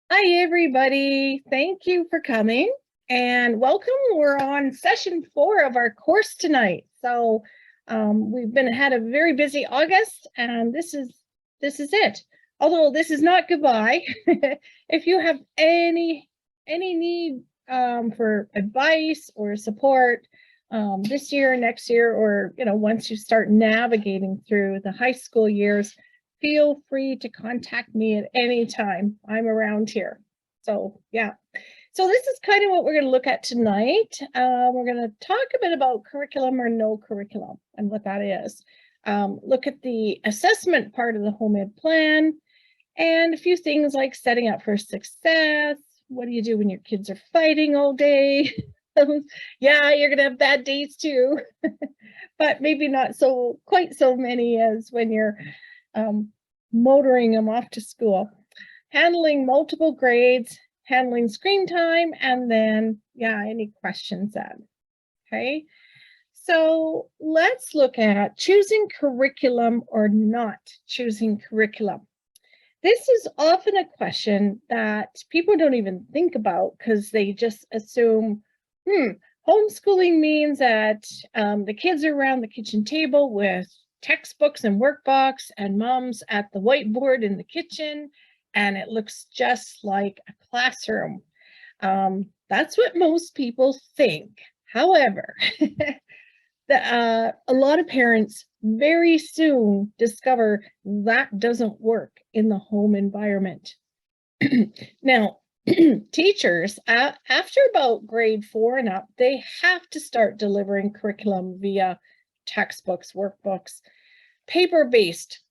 Hi, everybody. Thank you for coming and welcome. We're on session 4 of our course tonight. So we've had a very busy August, and this is it. Although this is not goodbye. If you have any need for advice or support this year, next year, or once you start navigating through the high school years, feel free to contact me at any time. I'm around here. So yeah. So this is kind of what we're going to look at tonight. We're going to talk a bit about curriculum or no curriculum and what that is. Look at the assessment part of the home ed plan and a few things like setting up for success. What do you do when your kids are fighting all day? Yeah, you're going to have bad days too, but maybe not quite so many as when you're motoring them off to school, handling multiple grades, handling screen time, and then, any questions then. Okay, so let's look at choosing curriculum or not choosing curriculum. This is often a question that people don't even think about because they just assume, homeschooling means that the kids are around the kitchen table with textbooks and workbooks and mom's at the whiteboard in the kitchen, and it looks just like a classroom. That's what most people think. However, a lot of parents very soon discover that doesn't work in the home environment. Now, teachers, after about grade 4 and up, they have to start delivering curriculum via textbooks, workbooks, paper-based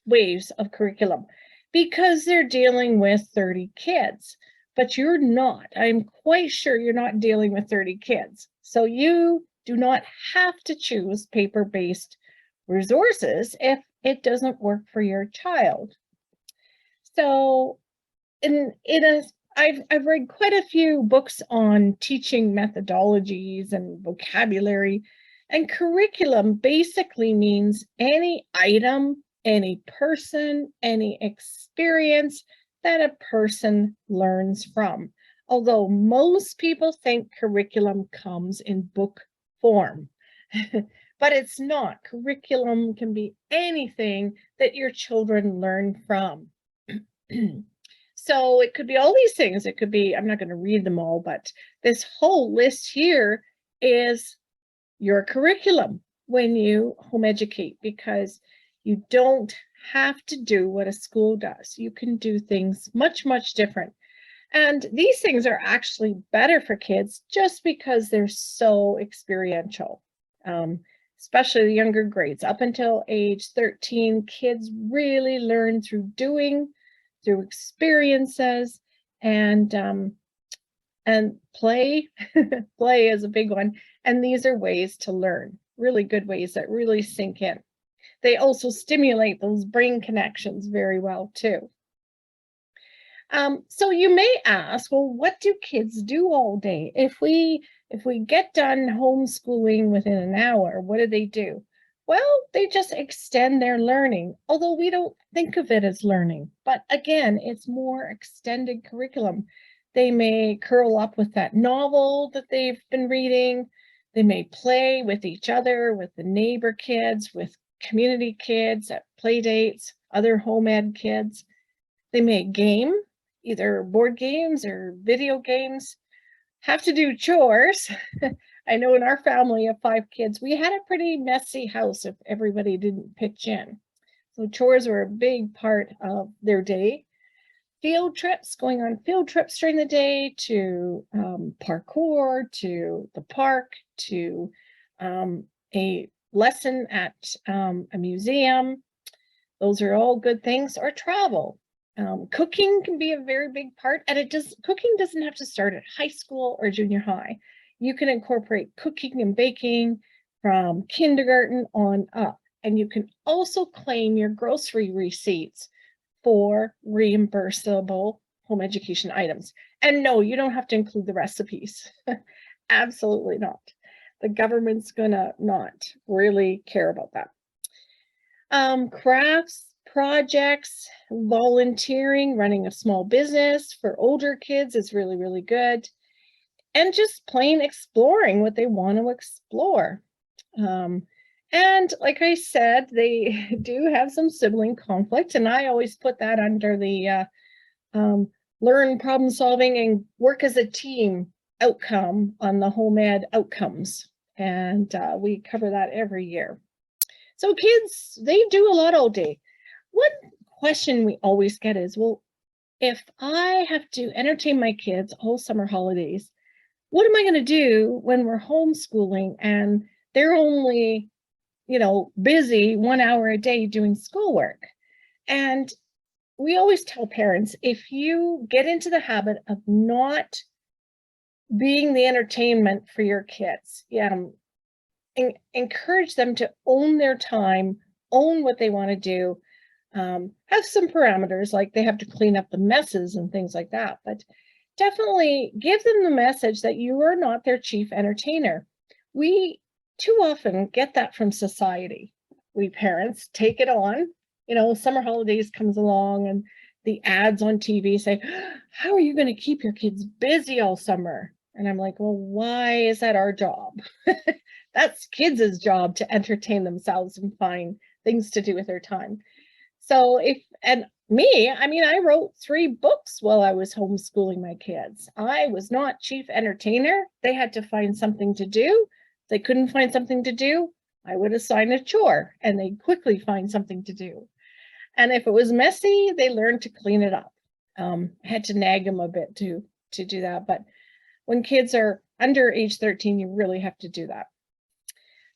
waves of curriculum because they're dealing with 30 kids. But you're not. I'm quite sure you're not dealing with 30 kids. So you do not have to choose paper-based resources if it doesn't work for your child. So I've read quite a few books on teaching methodologies and vocabulary, and curriculum basically means any item, any person, any experience that a person learns from. Although most people think curriculum comes in book form, but it's not. Curriculum can be anything that your children learn from. So it could be all these things. It could be, I'm not going to read them all, but this whole list here is your curriculum when you home educate, because you don't have to do what a school does. You can do things much, much different. And these things are actually better for kids just because they're so experiential, especially the younger grades. Up until age 13, kids really learn through doing, through experiences, and play. Play is a big one. And these are ways to learn, really good ways that really sink in. They also stimulate those brain connections very well too. So you may ask, well, what do kids do all day? If we get done homeschooling within an hour, what do? Well, they just extend their learning, although we don't think of it as learning. But again, it's more extended curriculum. They may curl up with that novel that they've been reading. They may play with each other, with the neighbor kids, with community kids at play dates, other home ed kids. They may game, either board games or video games, have to do chores. I know in our family of 5 kids, we had a pretty messy house if everybody didn't pitch in. So chores were a big part of their day. Field trips, going on field trips during the day, to parkour, to the park, to a lesson at a museum. Those are all good things. Or travel. Cooking can be a very big part, and cooking doesn't have to start at high school or junior high. You can incorporate cooking and baking from kindergarten on up, and you can also claim your grocery receipts for reimbursable home education items. And no, you don't have to include the recipes. Absolutely not. The government's gonna not really care about that. Crafts, projects, volunteering, running a small business for older kids is really, really good. And just plain exploring what they want to explore. And like I said, they do have some sibling conflict, and I always put that under the learn problem solving and work as a team outcome on the home ed outcomes. And we cover that every year. So kids, they do a lot all day. One question we always get is, well, if I have to entertain my kids all summer holidays, what am I going to do when we're homeschooling and they're only, busy 1 hour a day doing schoolwork? And we always tell parents, if you get into the habit of not being the entertainment for your kids, encourage them to own their time, own what they want to do, have some parameters, like they have to clean up the messes and things like that, but definitely give them the message that you are not their chief entertainer. We too often get that from society. We parents take it on. Summer holidays comes along and the ads on TV say, how are you going to keep your kids busy all summer? And I'm like, well, why is that our job? That's kids' job to entertain themselves and find things to do with their time. So I wrote 3 books while I was homeschooling my kids. I was not chief entertainer. They had to find something to do. If they couldn't find something to do, I would assign a chore and they'd quickly find something to do. And if it was messy, they learned to clean it up. I had to nag them a bit to do that. But when kids are under age 13, you really have to do that.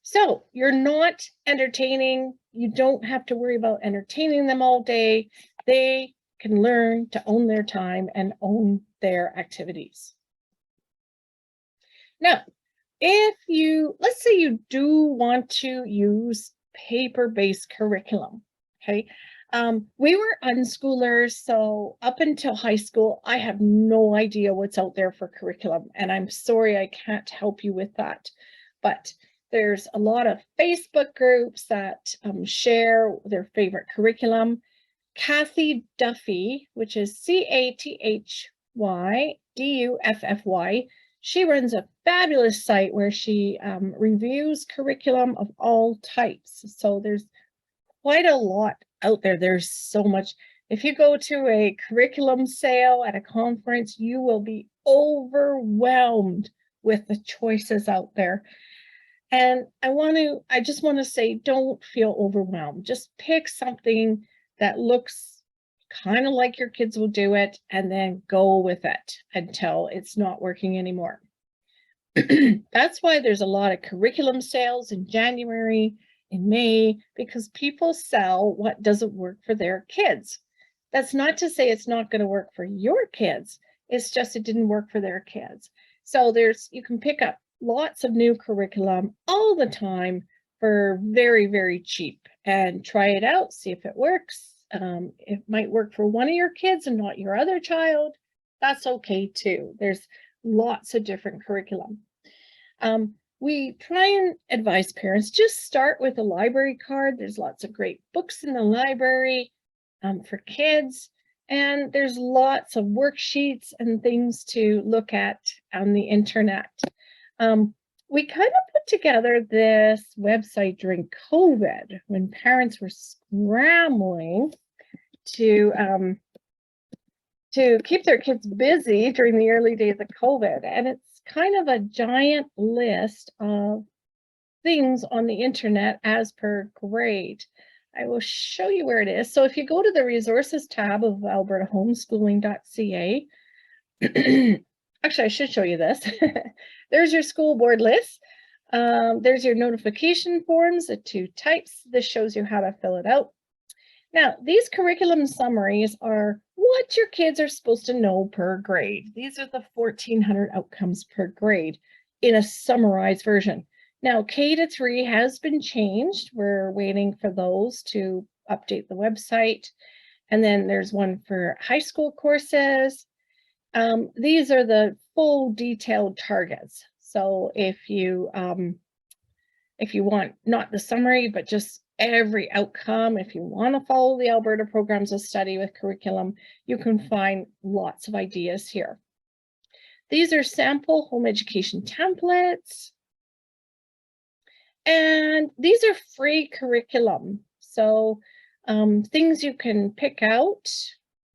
So you're not entertaining. You don't have to worry about entertaining them all day. They can learn to own their time and own their activities. Now, let's say you do want to use paper-based curriculum, okay? We were unschoolers, so up until high school, I have no idea what's out there for curriculum, and I'm sorry I can't help you with that. But there's a lot of Facebook groups that share their favorite curriculum. Kathy Duffy, which is CATHYDUFFY, she runs a fabulous site where she reviews curriculum of all types. So there's quite a lot out there. There's so much. If you go to a curriculum sale at a conference, you will be overwhelmed with the choices out there. And I just want to say, don't feel overwhelmed. Just pick something that looks kind of like your kids will do it and then go with it until it's not working anymore. That's why there's a lot of curriculum sales in January, in May, because people sell what doesn't work for their kids. That's not to say it's not going to work for your kids. It's just it didn't work for their kids. So you can pick up lots of new curriculum all the time for very, very cheap and try it out, see if it works. It might work for one of your kids and not your other child. That's okay too. There's lots of different curriculum. We try and advise parents, just start with a library card. There's lots of great books in the library for kids. And there's lots of worksheets and things to look at on the internet. We kind of put together this website during COVID when parents were scrambling to keep their kids busy during the early days of COVID. And it's kind of a giant list of things on the internet as per grade. I will show you where it is. So if you go to the resources tab of albertahomeschooling.ca, actually, I should show you this. There's your school board list. There's your notification forms, the 2 types. This shows you how to fill it out. Now, these curriculum summaries are what your kids are supposed to know per grade. These are the 1,400 outcomes per grade in a summarized version. Now, K-3 has been changed. We're waiting for those to update the website. And then there's one for high school courses. These are the full detailed targets. So if you want not the summary, but just every outcome. If you want to follow the Alberta programs of study with curriculum, you can find lots of ideas here. These are sample home education templates. And these are free curriculum. So things you can pick out.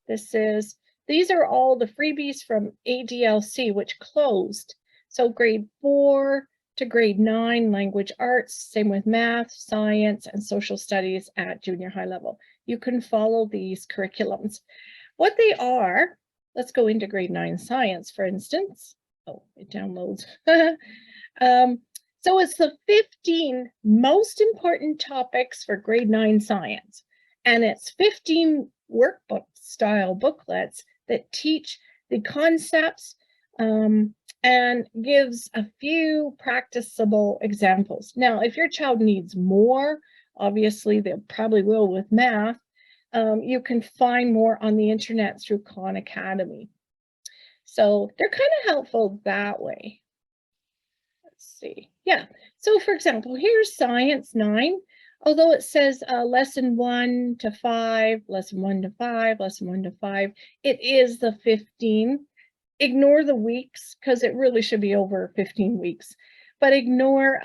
These are all the freebies from ADLC, which closed. So grade 4 to grade 9, language arts, same with math, science, and social studies at junior high level. You can follow these curriculums. What they are, let's go into grade 9 science, for instance. Oh, it downloads. So it's the 15 most important topics for grade 9 science. And it's 15 workbook style booklets that teach the concepts and gives a few practicable examples. Now, if your child needs more, obviously they probably will with math, you can find more on the internet through Khan Academy. So they're kind of helpful that way. Let's see. Yeah. So for example, here's Science 9. Although it says lesson 1 to 5, lesson 1 to 5, lesson 1 to 5, it is the 15. Ignore the weeks because it really should be over 15 weeks, but ignore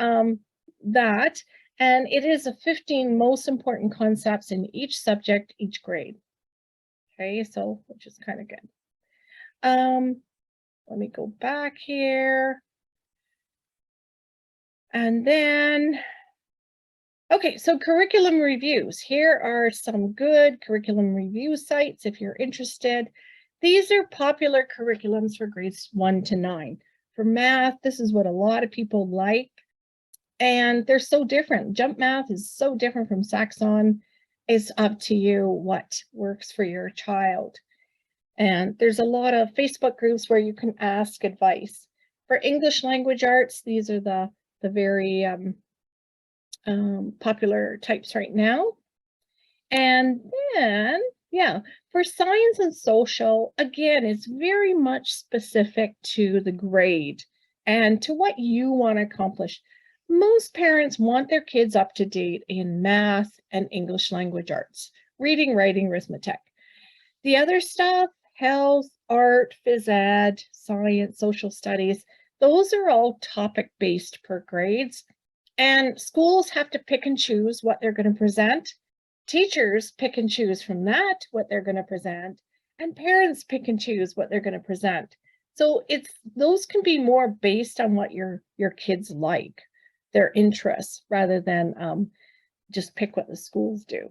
that. And it is the 15 most important concepts in each subject, each grade. Okay, so which is kind of good. Let me go back here. And then, okay, so curriculum reviews. Here are some good curriculum review sites if you're interested. These are popular curriculums for grades 1 to 9. For math, this is what a lot of people like. And they're so different. Jump math is so different from Saxon. It's up to you what works for your child. And there's a lot of Facebook groups where you can ask advice. For English language arts, these are the very popular types right now. And then, yeah, for science and social, again, it's very much specific to the grade and to what you want to accomplish. Most parents want their kids up to date in math and English language arts, reading, writing, arithmetic. The other stuff, health, art, phys ed, science, social studies, those are all topic-based per grades. And schools have to pick and choose what they're going to present. Teachers pick and choose from that what they're going to present. And parents pick and choose what they're going to present. So those can be more based on what your kids like, their interests, rather than just pick what the schools do.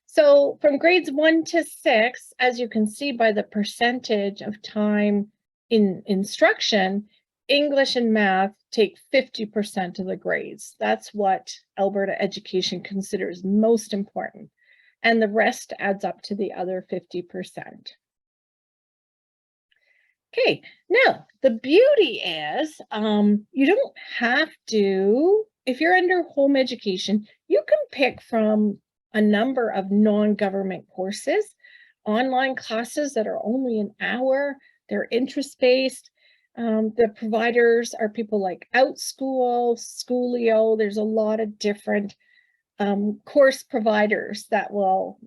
So from grades 1 to 6, as you can see by the percentage of time in instruction, English and math take 50% of the grades. That's what Alberta education considers most important. And the rest adds up to the other 50%. Okay, now the beauty is you don't have to, if you're under home education, you can pick from a number of non-government courses, online classes that are only an hour. They're interest-based. The providers are people like OutSchool, Schoolio. There's a lot of different course providers that will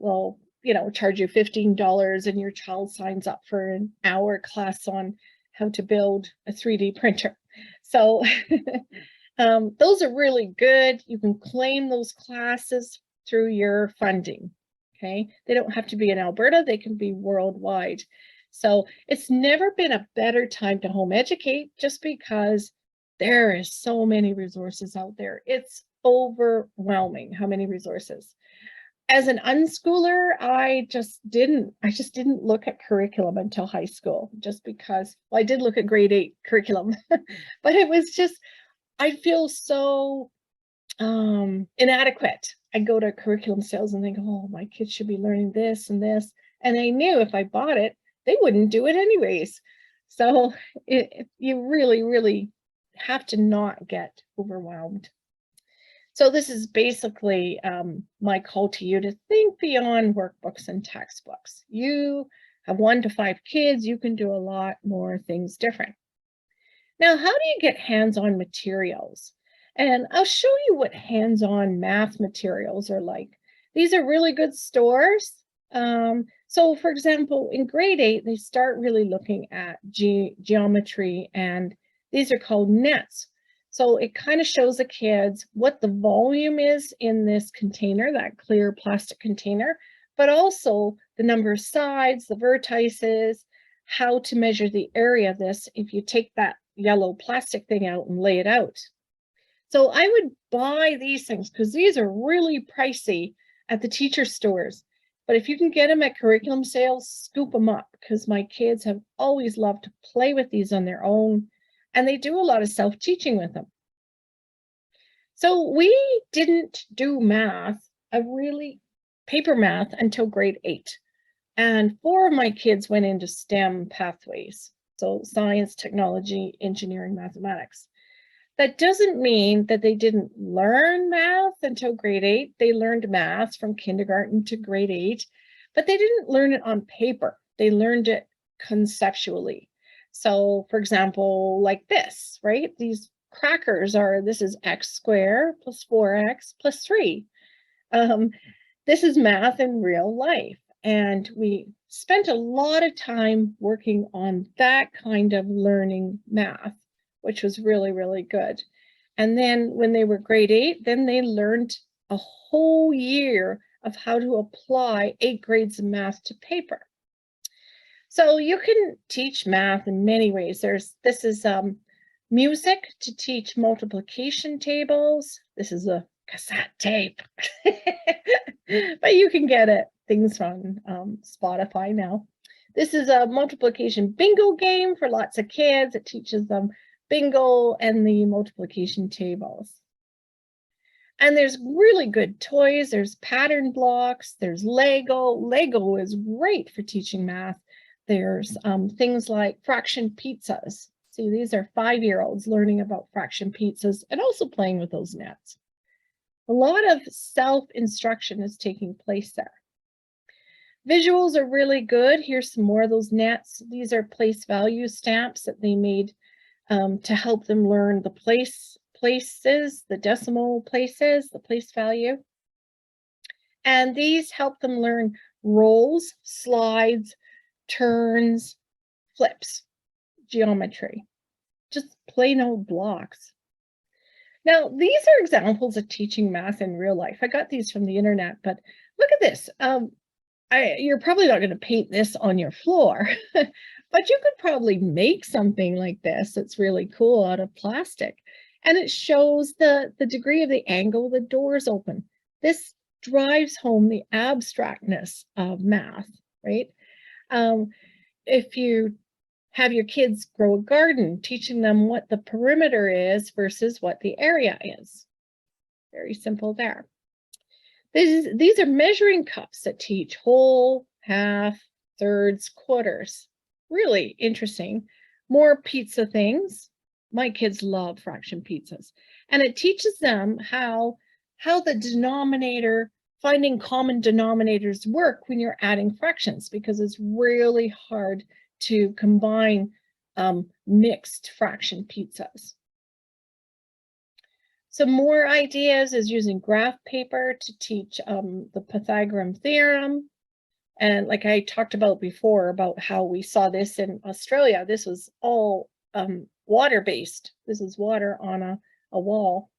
charge you $15 and your child signs up for an hour class on how to build a 3D printer. So those are really good. You can claim those classes through your funding. Okay, they don't have to be in Alberta, they can be worldwide. So it's never been a better time to home educate just because there is so many resources out there. It's overwhelming how many resources. As an unschooler, I just didn't look at curriculum until high school, just because, well, I did look at grade 8 curriculum, but it was just, I feel so inadequate. I go to curriculum sales and think, oh, my kids should be learning this and this. And I knew if I bought it, they wouldn't do it anyways. So you really, really have to not get overwhelmed. So this is basically my call to you to think beyond workbooks and textbooks. You have 1 to 5 kids, you can do a lot more things different. Now, how do you get hands-on materials? And I'll show you what hands-on math materials are like. These are really good stores. So for example, in grade 8, they start really looking at geometry, and these are called nets. So it kind of shows the kids what the volume is in this container, that clear plastic container, but also the number of sides, the vertices, how to measure the area of this if you take that yellow plastic thing out and lay it out. So I would buy these things because these are really pricey at the teacher stores. But if you can get them at curriculum sales, scoop them up, because my kids have always loved to play with these on their own, and they do a lot of self-teaching with them. So we didn't do math, paper math, until grade 8. And 4 of my kids went into STEM pathways. So science, technology, engineering, mathematics. That doesn't mean that they didn't learn math until grade 8. They learned math from kindergarten to grade 8, but they didn't learn it on paper. They learned it conceptually. So for example, like this, right? These crackers this is x squared plus 4x plus 3. This is math in real life. And we spent a lot of time working on that kind of learning math, which was really, really good. And then when they were grade 8, then they learned a whole year of how to apply 8 grades of math to paper. So you can teach math in many ways. This is music to teach multiplication tables. This is a cassette tape, but you can get things from Spotify now. This is a multiplication bingo game for lots of kids. It teaches them bingo and the multiplication tables. And there's really good toys. There's pattern blocks. There's Lego. Lego is great for teaching math. There's things like fraction pizzas. See, these are 5-year-olds learning about fraction pizzas and also playing with those nets. A lot of self-instruction is taking place there. Visuals are really good. Here's some more of those nets. These are place value stamps that they made to help them learn the places, the decimal places, the place value. And these help them learn rolls, slides, turns, flips, geometry, just plain old blocks. Now, these are examples of teaching math in real life. I got these from the internet, but look at this. You're probably not going to paint this on your floor, but you could probably make something like this that's really cool out of plastic. And it shows the degree of the angle the doors open. This drives home the abstractness of math, right? If you have your kids grow a garden, teaching them what the perimeter is versus what the area is. Very simple there. These are measuring cups that teach whole, half, thirds, quarters. Really interesting. More pizza things. My kids love fraction pizzas. And it teaches them how the denominator, finding common denominators work when you're adding fractions, because it's really hard to combine mixed fraction pizzas. Some more ideas is using graph paper to teach the Pythagorean theorem. And like I talked about before, about how we saw this in Australia, this was all water-based. This is water on a wall.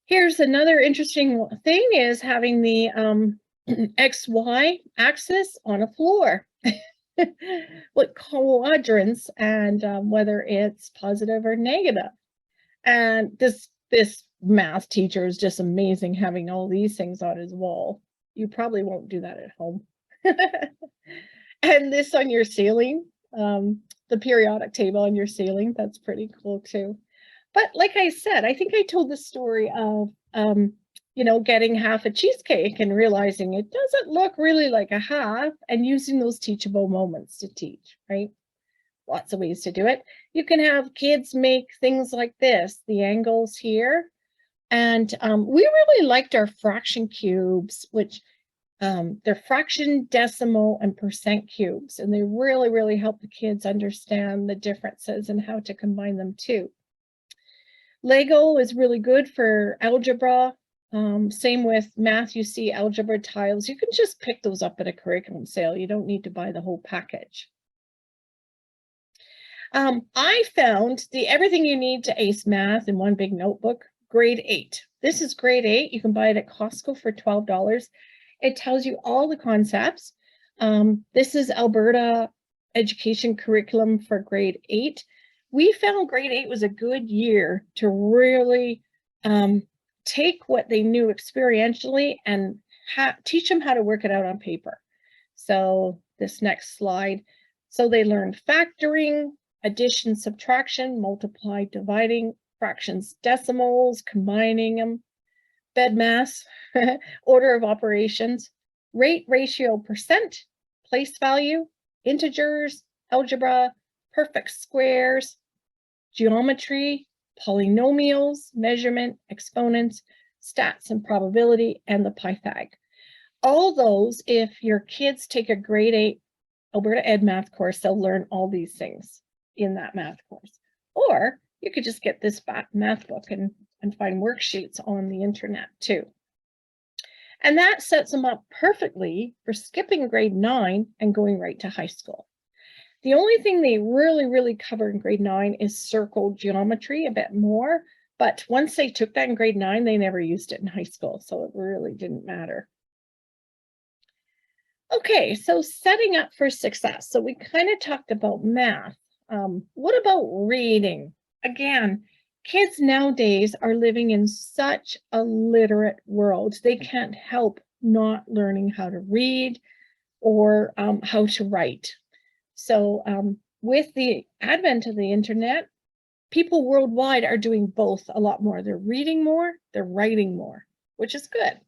Here's another interesting thing, is having the XY axis on a floor. What quadrants, and whether it's positive or negative. And this math teacher is just amazing, having all these things on his wall. You probably won't do that at home. And this on your ceiling, the periodic table on your ceiling, that's pretty cool too. But like I said, I think I told the story of getting half a cheesecake and realizing it doesn't look really like a half, and using those teachable moments to teach, right? Lots of ways to do it. You can have kids make things like this, the angles here. And we really liked our fraction cubes, which they're fraction, decimal, and percent cubes. And they really, really help the kids understand the differences and how to combine them too. Lego is really good for algebra. Same with math. You see algebra tiles. You can just pick those up at a curriculum sale. You don't need to buy the whole package. I found the Everything You Need to Ace Math in One Big Notebook, grade 8. This is grade 8. You can buy it at Costco for $12. It tells you all the concepts. This is Alberta education curriculum for grade 8. We found grade 8 was a good year to really take what they knew experientially and teach them how to work it out on paper. So this next slide. So they learned factoring, addition, subtraction, multiply, dividing, fractions, decimals, combining them, bed mass, order of operations, rate, ratio, percent, place value, integers, algebra, perfect squares, geometry, polynomials, measurement, exponents, stats and probability, and the Pythag. All those, if your kids take a grade 8 Alberta Ed math course, they'll learn all these things in that math course. Or you could just get this math book and find worksheets on the internet too. And that sets them up perfectly for skipping grade 9 and going right to high school. The only thing they really cover in grade 9 is circle geometry a bit more, but once they took that in grade 9, they never used it in high school, so it really didn't matter. Okay, so setting up for success. So we kind of talked about math. What about reading? Again, kids nowadays are living in such a literate world. They can't help not learning how to read or how to write. So with the advent of the internet, people worldwide are doing both a lot more. They're reading more, they're writing more, which is good.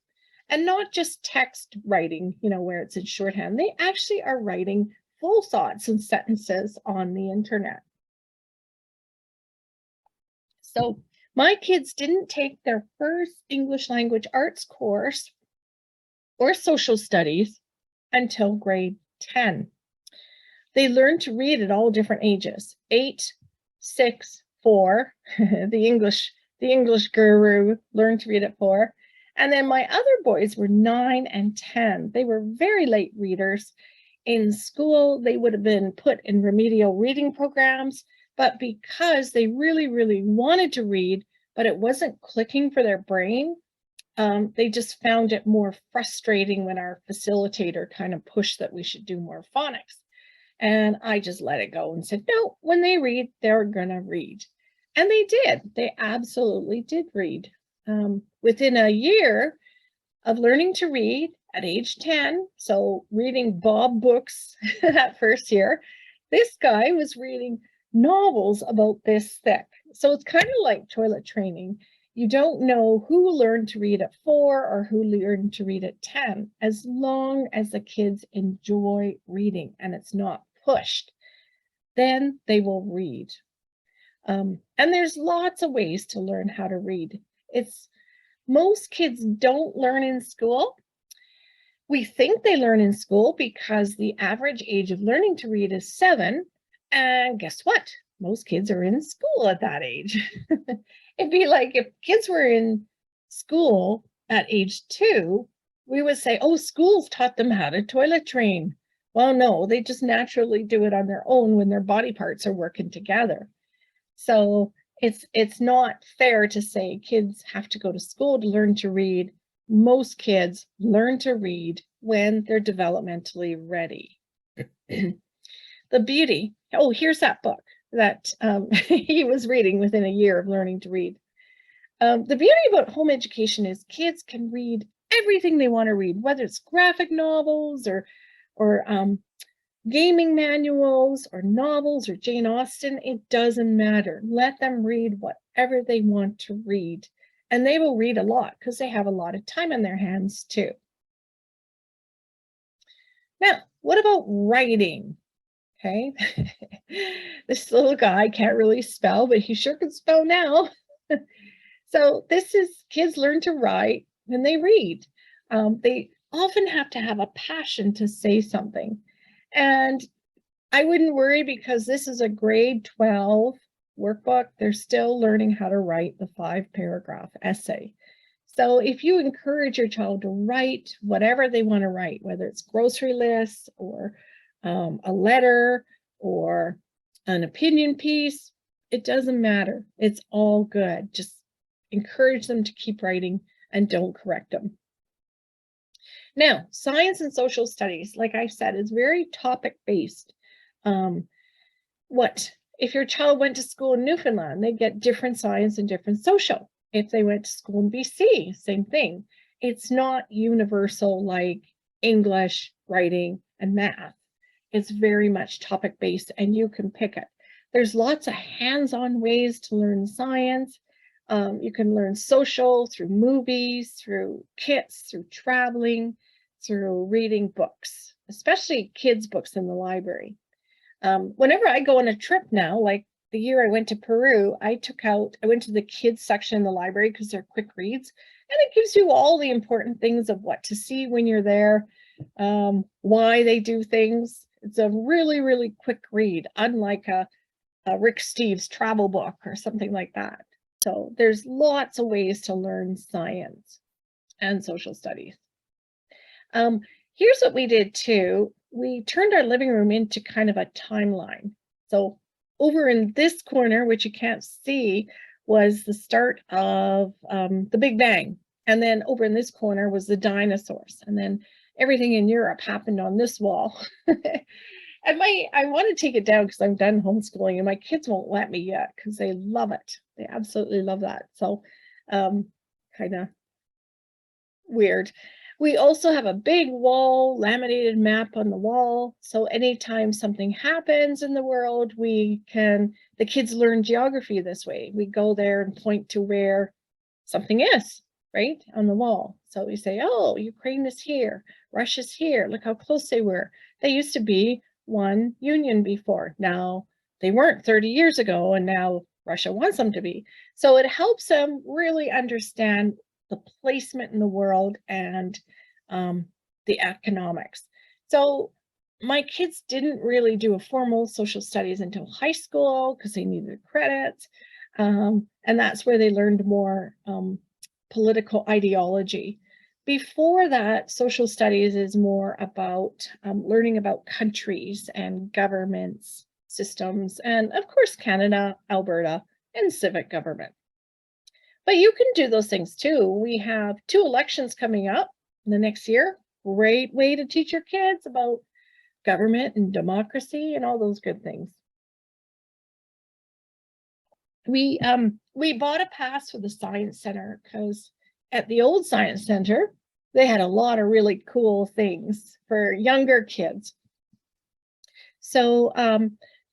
And not just text writing, where it's in shorthand. They actually are writing full thoughts and sentences on the internet. So my kids didn't take their first English language arts course or social studies until grade 10. They learned to read at all different ages, 8, 6, 4. The English guru learned to read at 4. And then my other boys were 9 and 10. They were very late readers. In school, they would have been put in remedial reading programs, but because they really wanted to read, but it wasn't clicking for their brain, they just found it more frustrating when our facilitator kind of pushed that we should do more phonics. And I just let it go and said, no, when they read, they're gonna read. And they did. They absolutely did read. Within a year of learning to read at age 10, so reading Bob books that first year, this guy was reading novels about this thick. So it's kind of like toilet training. You don't know who learned to read at 4 or who learned to read at 10, as long as the kids enjoy reading and it's not pushed, then they will read. And there's lots of ways to learn how to read. Most kids don't learn in school. We think they learn in school because the average age of learning to read is 7. And guess what? Most kids are in school at that age. It'd be like if kids were in school at age 2, we would say, oh, schools taught them how to toilet train. Well, no, they just naturally do it on their own when their body parts are working together. So it's not fair to say kids have to go to school to learn to read. Most kids learn to read when they're developmentally ready. The beauty, oh, here's that book that he was reading within a year of learning to read. The beauty about home education is kids can read everything they want to read, whether it's graphic novels or gaming manuals or novels or Jane Austen. It doesn't matter. Let them read whatever they want to read. And they will read a lot because they have a lot of time on their hands too. Now, what about writing? Okay, this little guy can't really spell, but he sure can spell now. So this is kids learn to write when they read. They often have to have a passion to say something. And I wouldn't worry because this is a grade 12 workbook, they're still learning how to write the 5-paragraph essay. So if you encourage your child to write whatever they want to write, whether it's grocery lists or a letter or an opinion piece, it doesn't matter. It's all good. Just encourage them to keep writing and don't correct them. Now, science and social studies, like I said, is very topic-based. If your child went to school in Newfoundland, they get different science and different social. If they went to school in BC, same thing. It's not universal like English, writing, and math. It's very much topic-based, and you can pick it. There's lots of hands-on ways to learn science. You can learn social through movies, through kits, through traveling, through reading books, especially kids' books in the library. Whenever I go on a trip now, like the year I went to Peru, I went to the kids section in the library because they're quick reads, and it gives you all the important things of what to see when you're there, why they do things. It's a really, really quick read, unlike a Rick Steves travel book or something like that. So there's lots of ways to learn science and social studies. Here's what we did too. We turned our living room into kind of a timeline. So over in this corner, which you can't see, was the start of the Big Bang. And then over in this corner was the dinosaurs. And then everything in Europe happened on this wall. And I want to take it down because I'm done homeschooling, and my kids won't let me yet because they love it. They absolutely love that. So kind of weird. We also have a big wall, laminated map on the wall. So anytime something happens in the world, the kids learn geography this way. We go there and point to where something is, right, on the wall. So we say, oh, Ukraine is here, Russia's here, look how close they were. They used to be one union before. Now they weren't 30 years ago, and now Russia wants them to be. So it helps them really understand the placement in the world and the economics. So my kids didn't really do a formal social studies until high school because they needed credits. And that's where they learned more political ideology. Before that, social studies is more about learning about countries and governments, systems, and of course, Canada, Alberta, and civic government. But you can do those things too. We have 2 elections coming up in the next year. Great way to teach your kids about government and democracy and all those good things. We bought a pass for the Science Center because at the old Science Center, they had a lot of really cool things for younger kids. So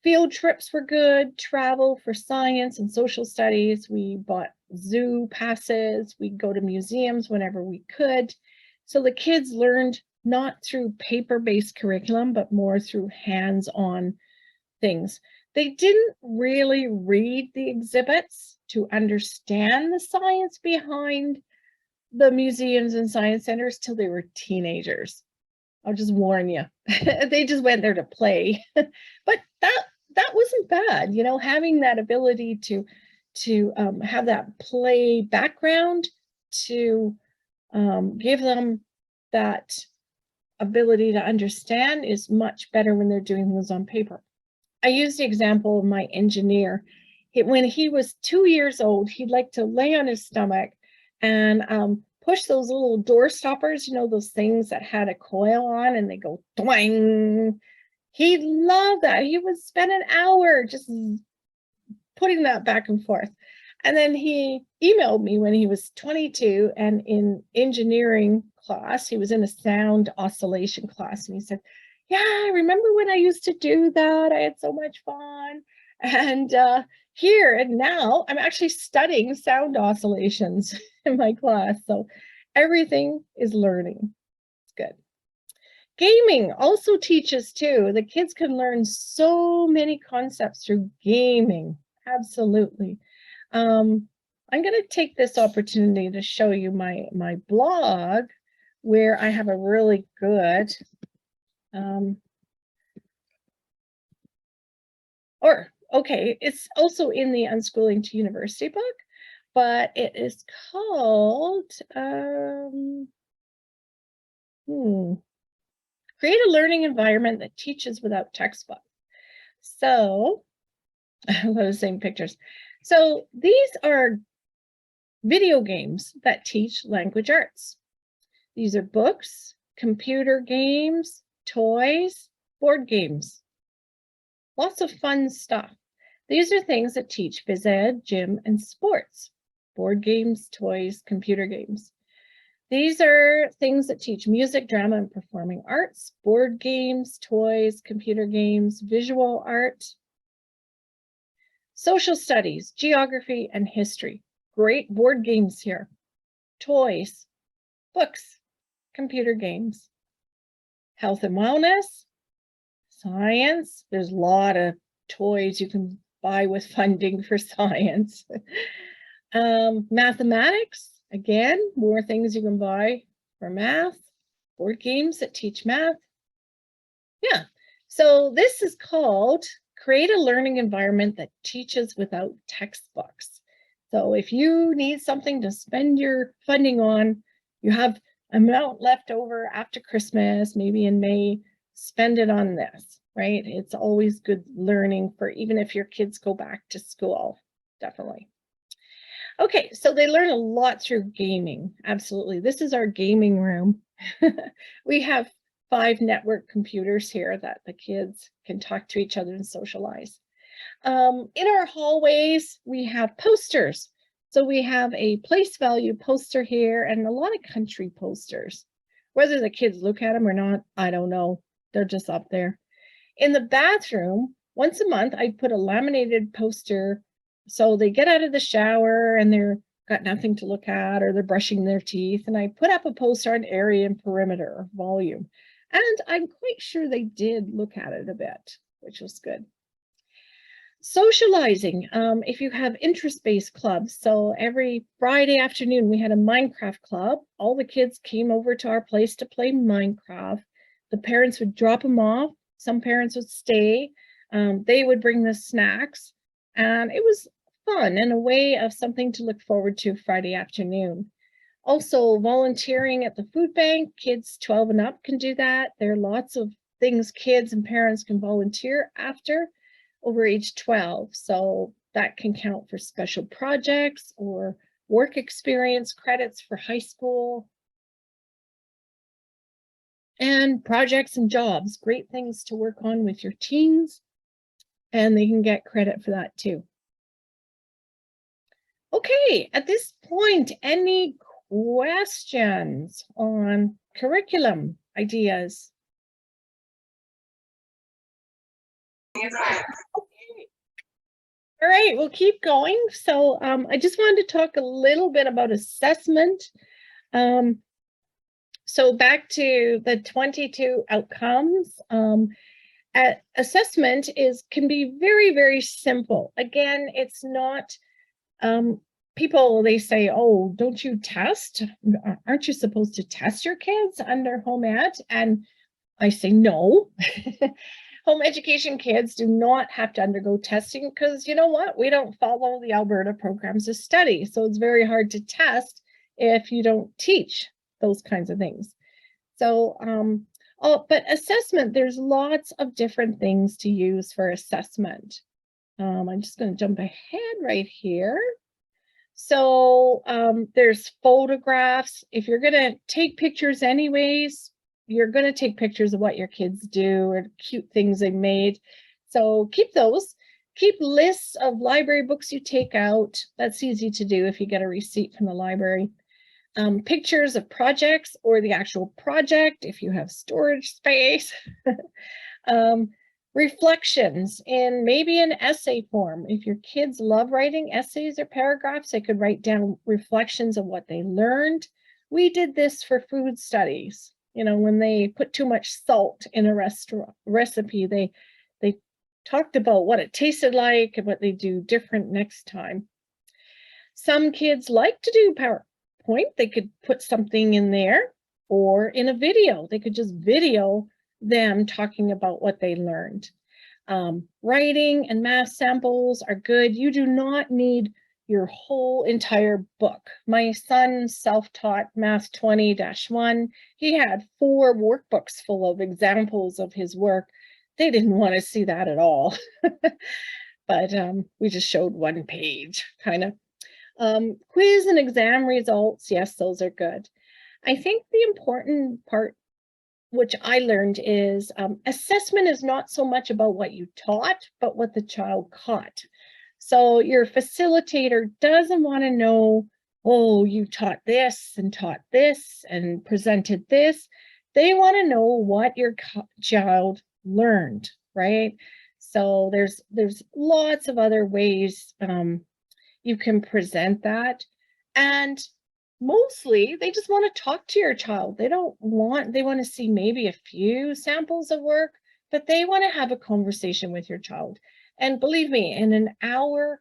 field trips were good, travel for science and social studies. We bought zoo passes. We'd go to museums whenever we could. So the kids learned not through paper-based curriculum, but more through hands-on things. They didn't really read the exhibits to understand the science behind the museums and science centers till they were teenagers. I'll just warn you. They just went there to play. But that wasn't bad, you know, having that ability to have that play background to give them that ability to understand is much better when they're doing things on paper. I used the example of my engineer. When he was 2 years old, he'd like to lay on his stomach and push those little door stoppers, you know, those things that had a coil on and they go twang. He loved that. He would spend an hour just putting that back and forth. And then he emailed me when he was 22 and in engineering class, he was in a sound oscillation class, and he said, yeah, I remember when I used to do that. I had so much fun. And here and now, I'm actually studying sound oscillations in my class. So everything is learning. It's good. Gaming also teaches too. The kids can learn so many concepts through gaming. Absolutely. I'm going to take this opportunity to show you my blog, where I have a really good Okay, it's also in the Unschooling to University book, but it is called, Create a learning environment that teaches without textbook. So, I love the same pictures. So these are video games that teach language arts. These are books, computer games, toys, board games. Lots of fun stuff. These are things that teach phys ed, gym, and sports. Board games, toys, computer games. These are things that teach music, drama, and performing arts, board games, toys, computer games, visual art, social studies, geography, and history. Great board games here. Toys, books, computer games. Health and wellness, science. There's a lot of toys you can buy with funding for science. Mathematics, again, more things you can buy for math. Board games that teach math. Yeah, so this is called Create a Learning Environment that Teaches Without Textbooks. So if you need something to spend your funding on, you have amount left over after Christmas, maybe in May, spend it on this, right? It's always good learning for even if your kids go back to school, definitely. Okay, so they learn a lot through gaming. Absolutely. This is our gaming room. We have 5 network computers here that the kids can talk to each other and socialize. In our hallways, we have posters. So we have a place value poster here and a lot of country posters. Whether the kids look at them or not, I don't know. They're just up there. In the bathroom, once a month, I put a laminated poster. So they get out of the shower and they're got nothing to look at, or they're brushing their teeth. And I put up a poster on area and perimeter volume. And I'm quite sure they did look at it a bit, which was good. Socializing, if you have interest-based clubs. So every Friday afternoon, we had a Minecraft club. All the kids came over to our place to play Minecraft. The parents would drop them off. Some parents would stay. They would bring the snacks. And it was fun and a way of something to look forward to Friday afternoon. Also, volunteering at the food bank. Kids 12 and up can do that. There are lots of things kids and parents can volunteer after over age 12. So that can count for special projects or work experience credits for high school. And projects and jobs, great things to work on with your teens, and they can get credit for that too. Okay, at this point, any questions on curriculum ideas? Okay. All right, we'll keep going. So I just wanted to talk a little bit about assessment. So back to the 22 outcomes. Assessment can be very, very simple. Again, it's not, people, they say, oh, don't you test? Aren't you supposed to test your kids under home ed? And I say, no. Home education kids do not have to undergo testing because you know what? We don't follow the Alberta programs of study. So it's very hard to test if you don't teach those kinds of things. So, but assessment, there's lots of different things to use for assessment. I'm just going to jump ahead right here. So there's photographs. If you're going to take pictures anyways, you're going to take pictures of what your kids do or cute things they made. So keep those. Keep lists of library books you take out. That's easy to do if you get a receipt from the library. Pictures of projects or the actual project if you have storage space. Reflections in maybe an essay form. If your kids love writing essays or paragraphs, they could write down reflections of what they learned. We did this for food studies. You know, when they put too much salt in a recipe, they talked about what it tasted like and what they do different next time. Some kids like to do PowerPoint. They could put something in there, or in a video. They could just video them talking about what they learned. Writing and math samples are good. You do not need your whole entire book. My son self-taught Math 20-1. He had 4 workbooks full of examples of his work. They didn't want to see that at all. But we just showed 1 page, kind of. Quiz and exam results, yes, those are good. I think the important part, which I learned, is assessment is not so much about what you taught, but what the child caught. So your facilitator doesn't want to know, oh, you taught this and presented this. They want to know what your child learned, right? So there's lots of other ways you can present that. And mostly they just want to talk to your child. They want to see maybe a few samples of work, but they want to have a conversation with your child. And believe me, in an hour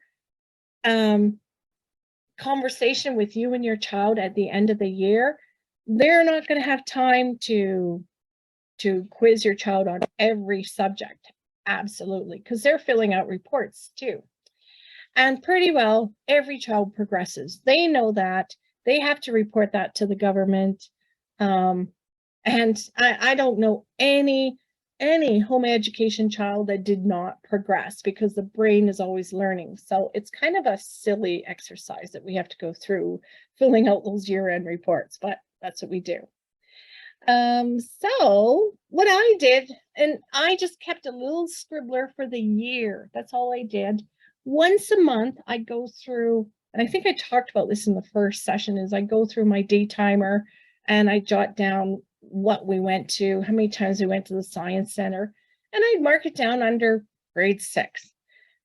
conversation with you and your child at the end of the year, they're not going to have time to quiz your child on every subject. Absolutely, because they're filling out reports too. And pretty well, every child progresses. They know that. They have to report that to the government. And I don't know any home education child that did not progress, because the brain is always learning. So it's kind of a silly exercise that we have to go through filling out those year-end reports, but that's what we do. So what I did, and I just kept a little scribbler for the year. That's all I did. Once a month, I go through, and I think I talked about this in the first session, is I go through my day timer and I jot down what we went to, how many times we went to the science center, and I'd mark it down under grade 6.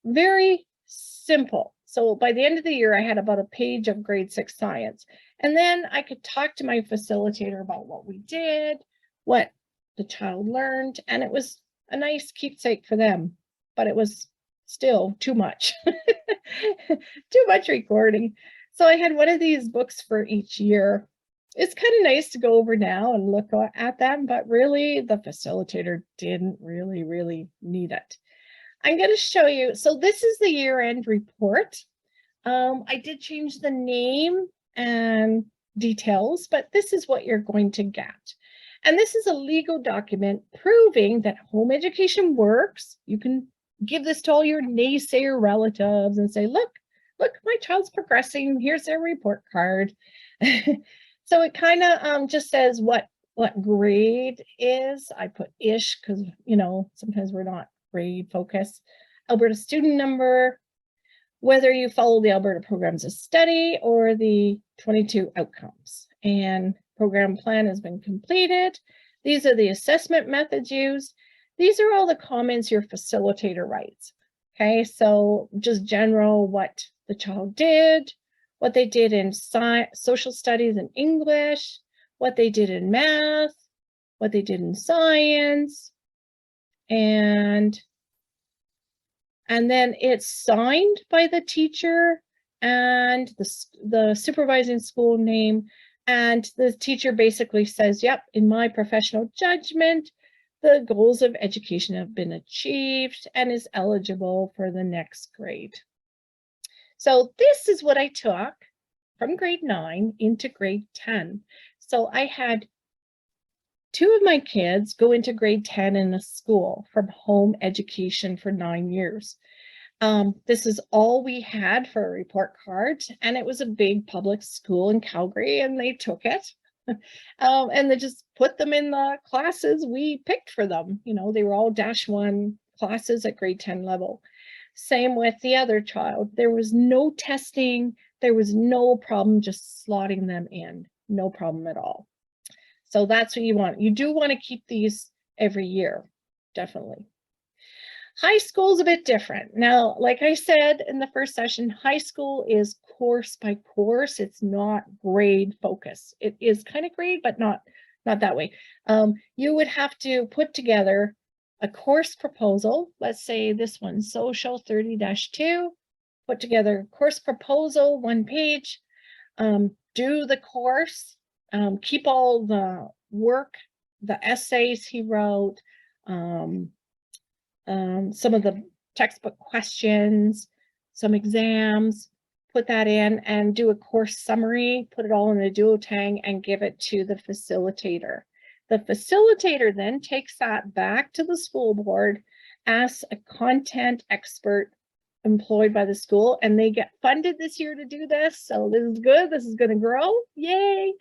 Very simple. So by the end of the year, I had about a page of grade 6 science. And then I could talk to my facilitator about what we did, what the child learned, and it was a nice keepsake for them, but it was still too much, too much recording. So I had one of these books for each year. It's kind of nice to go over now and look at them, but really the facilitator didn't really need it. I'm going to show you. So this is the year-end report. I did change the name and details, but this is what you're going to get. And this is a legal document proving that home education works. You can give this to all your naysayer relatives and say, look, my child's progressing. Here's their report card. So it kind of just says what grade is. I put ish because, sometimes we're not grade focused. Alberta student number, whether you follow the Alberta programs of study or the 22 outcomes. And program plan has been completed. These are the assessment methods used. These are all the comments your facilitator writes. Okay, so just general what the child did, what they did in social studies and English, what they did in math, what they did in science, and then it's signed by the teacher and the supervising school name, and the teacher basically says, yep, in my professional judgment, the goals of education have been achieved and is eligible for the next grade. So this is what I took from grade 9 into grade 10. So I had 2 of my kids go into grade 10 in a school from home education for 9 years. This is all we had for a report card, and it was a big public school in Calgary, and they took it. And they just put them in the classes we picked for them. They were all -1 classes at grade 10 level. Same with the other child. There was no testing. There was no problem just slotting them in. No problem at all. So that's what you want. You do want to keep these every year, definitely. High school is a bit different. Now, like I said in the first session, high school is course by course. It's not grade focus. It is kind of grade, but not that way. You would have to put together a course proposal. Let's say this one, Social 30-2. Put together a course proposal, 1 page. Do the course. Keep all the work, the essays he wrote, some of the textbook questions, some exams, put that in and do a course summary, put it all in a duotang and give it to the facilitator. The facilitator then takes that back to the school board, asks a content expert employed by the school, and they get funded this year to do this. So this is good. This is going to grow. Yay.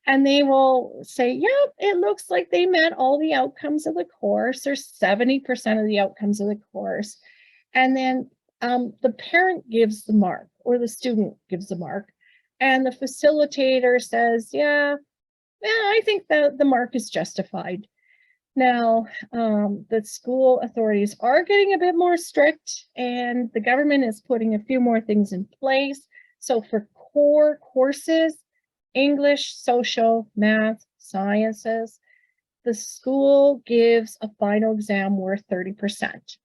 And they will say, yep, it looks like they met all the outcomes of the course, or 70% of the outcomes of the course. And then the parent gives the mark, or the student gives the mark. And the facilitator says, yeah, I think the mark is justified. Now, the school authorities are getting a bit more strict, and the government is putting a few more things in place. So for core courses, English, social, math, sciences, the school gives a final exam worth 30%.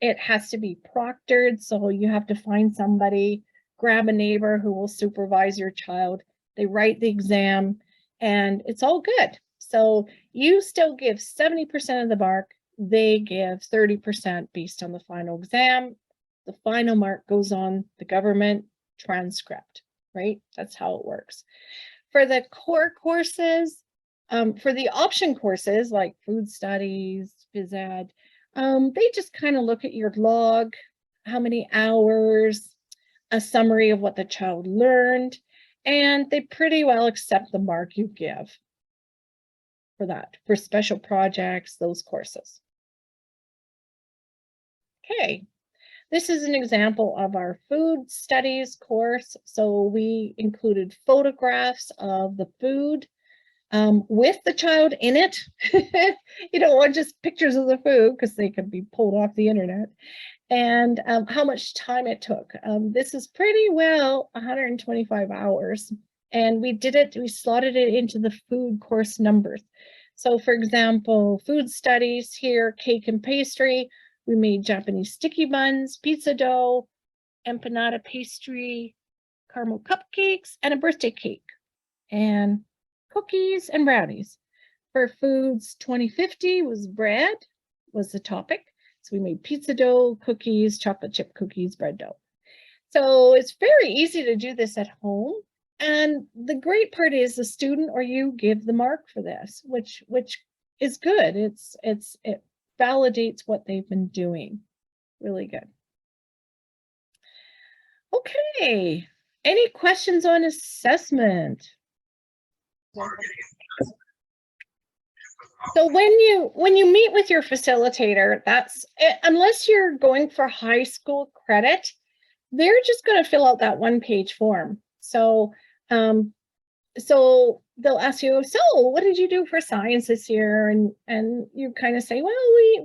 It has to be proctored, so you have to find somebody, grab a neighbor who will supervise your child. They write the exam, and it's all good. So you still give 70% of the mark, they give 30% based on the final exam. The final mark goes on the government transcript, right? That's how it works. For the core courses, for the option courses like food studies, phys ed, they just kind of look at your log, how many hours, a summary of what the child learned, and they pretty well accept the mark you give for that, for special projects, those courses. Okay, this is an example of our food studies course. So we included photographs of the food with the child in it. You don't want just pictures of the food because they could be pulled off the internet. And how much time it took. This is pretty well 125 hours. And we slotted it into the food course numbers. So for example, food studies here, cake and pastry, we made Japanese sticky buns, pizza dough, empanada pastry, caramel cupcakes, and a birthday cake, and cookies and brownies. For foods 2050 was bread, was the topic. So we made pizza dough, cookies, chocolate chip cookies, bread dough. So it's very easy to do this at home. And the great part is the student or you give the mark for this, which is good. It validates what they've been doing. Really good. Okay. Any questions on assessment? So when you meet with your facilitator, that's unless you're going for high school credit, they're just going to fill out that one-page form. So so they'll ask you, so what did you do for science this year? And you kind of say, well,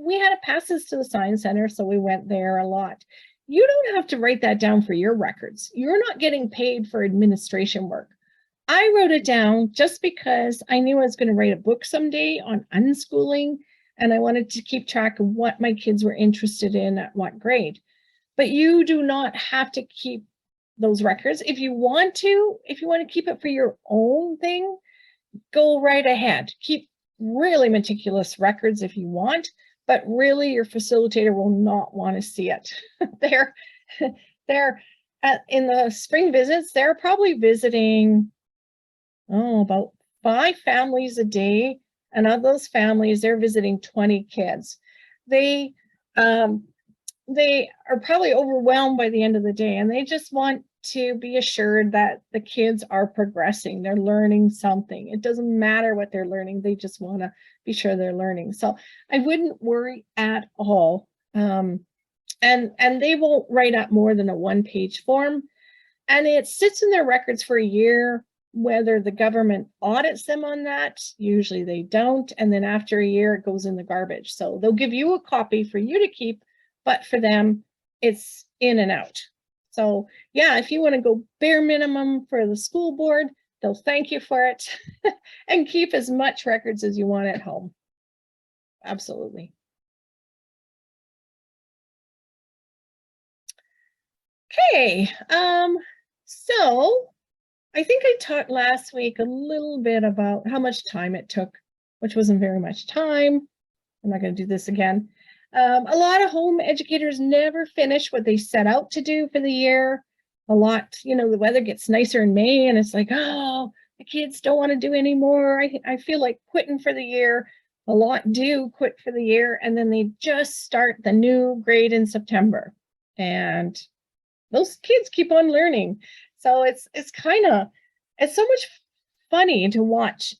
we had to pass this to the science center, so we went there a lot. You don't have to write that down for your records. You're not getting paid for administration work. I wrote it down just because I knew I was going to write a book someday on unschooling, and I wanted to keep track of what my kids were interested in at what grade. But you do not have to keep those records. If you want to keep it for your own thing, go right ahead. Keep really meticulous records if you want, but really your facilitator will not want to see it. They're in the spring visits, they're probably visiting about 5 families a day, and of those families, they're visiting 20 kids. They are probably overwhelmed by the end of the day, and they just want to be assured that the kids are progressing, they're learning something. It doesn't matter what they're learning, they just want to be sure they're learning. So I wouldn't worry at all. And they won't write up more than a one-page form, and it sits in their records for a year. Whether the government audits them on that, usually they don't, and then after a year it goes in the garbage. So they'll give you a copy for you to keep, but for them it's in and out. So yeah, if you want to go bare minimum for the school board, they'll thank you for it and keep as much records as you want at home. Absolutely. Okay, so I think I talked last week a little bit about how much time it took, which wasn't very much time. I'm not going to do this again. A lot of home educators never finish what they set out to do for the year. A lot, the weather gets nicer in May and it's like, oh, the kids don't want to do anymore. I feel like quitting for the year. A lot do quit for the year and then they just start the new grade in September. And those kids keep on learning. So it's so much funny to watch,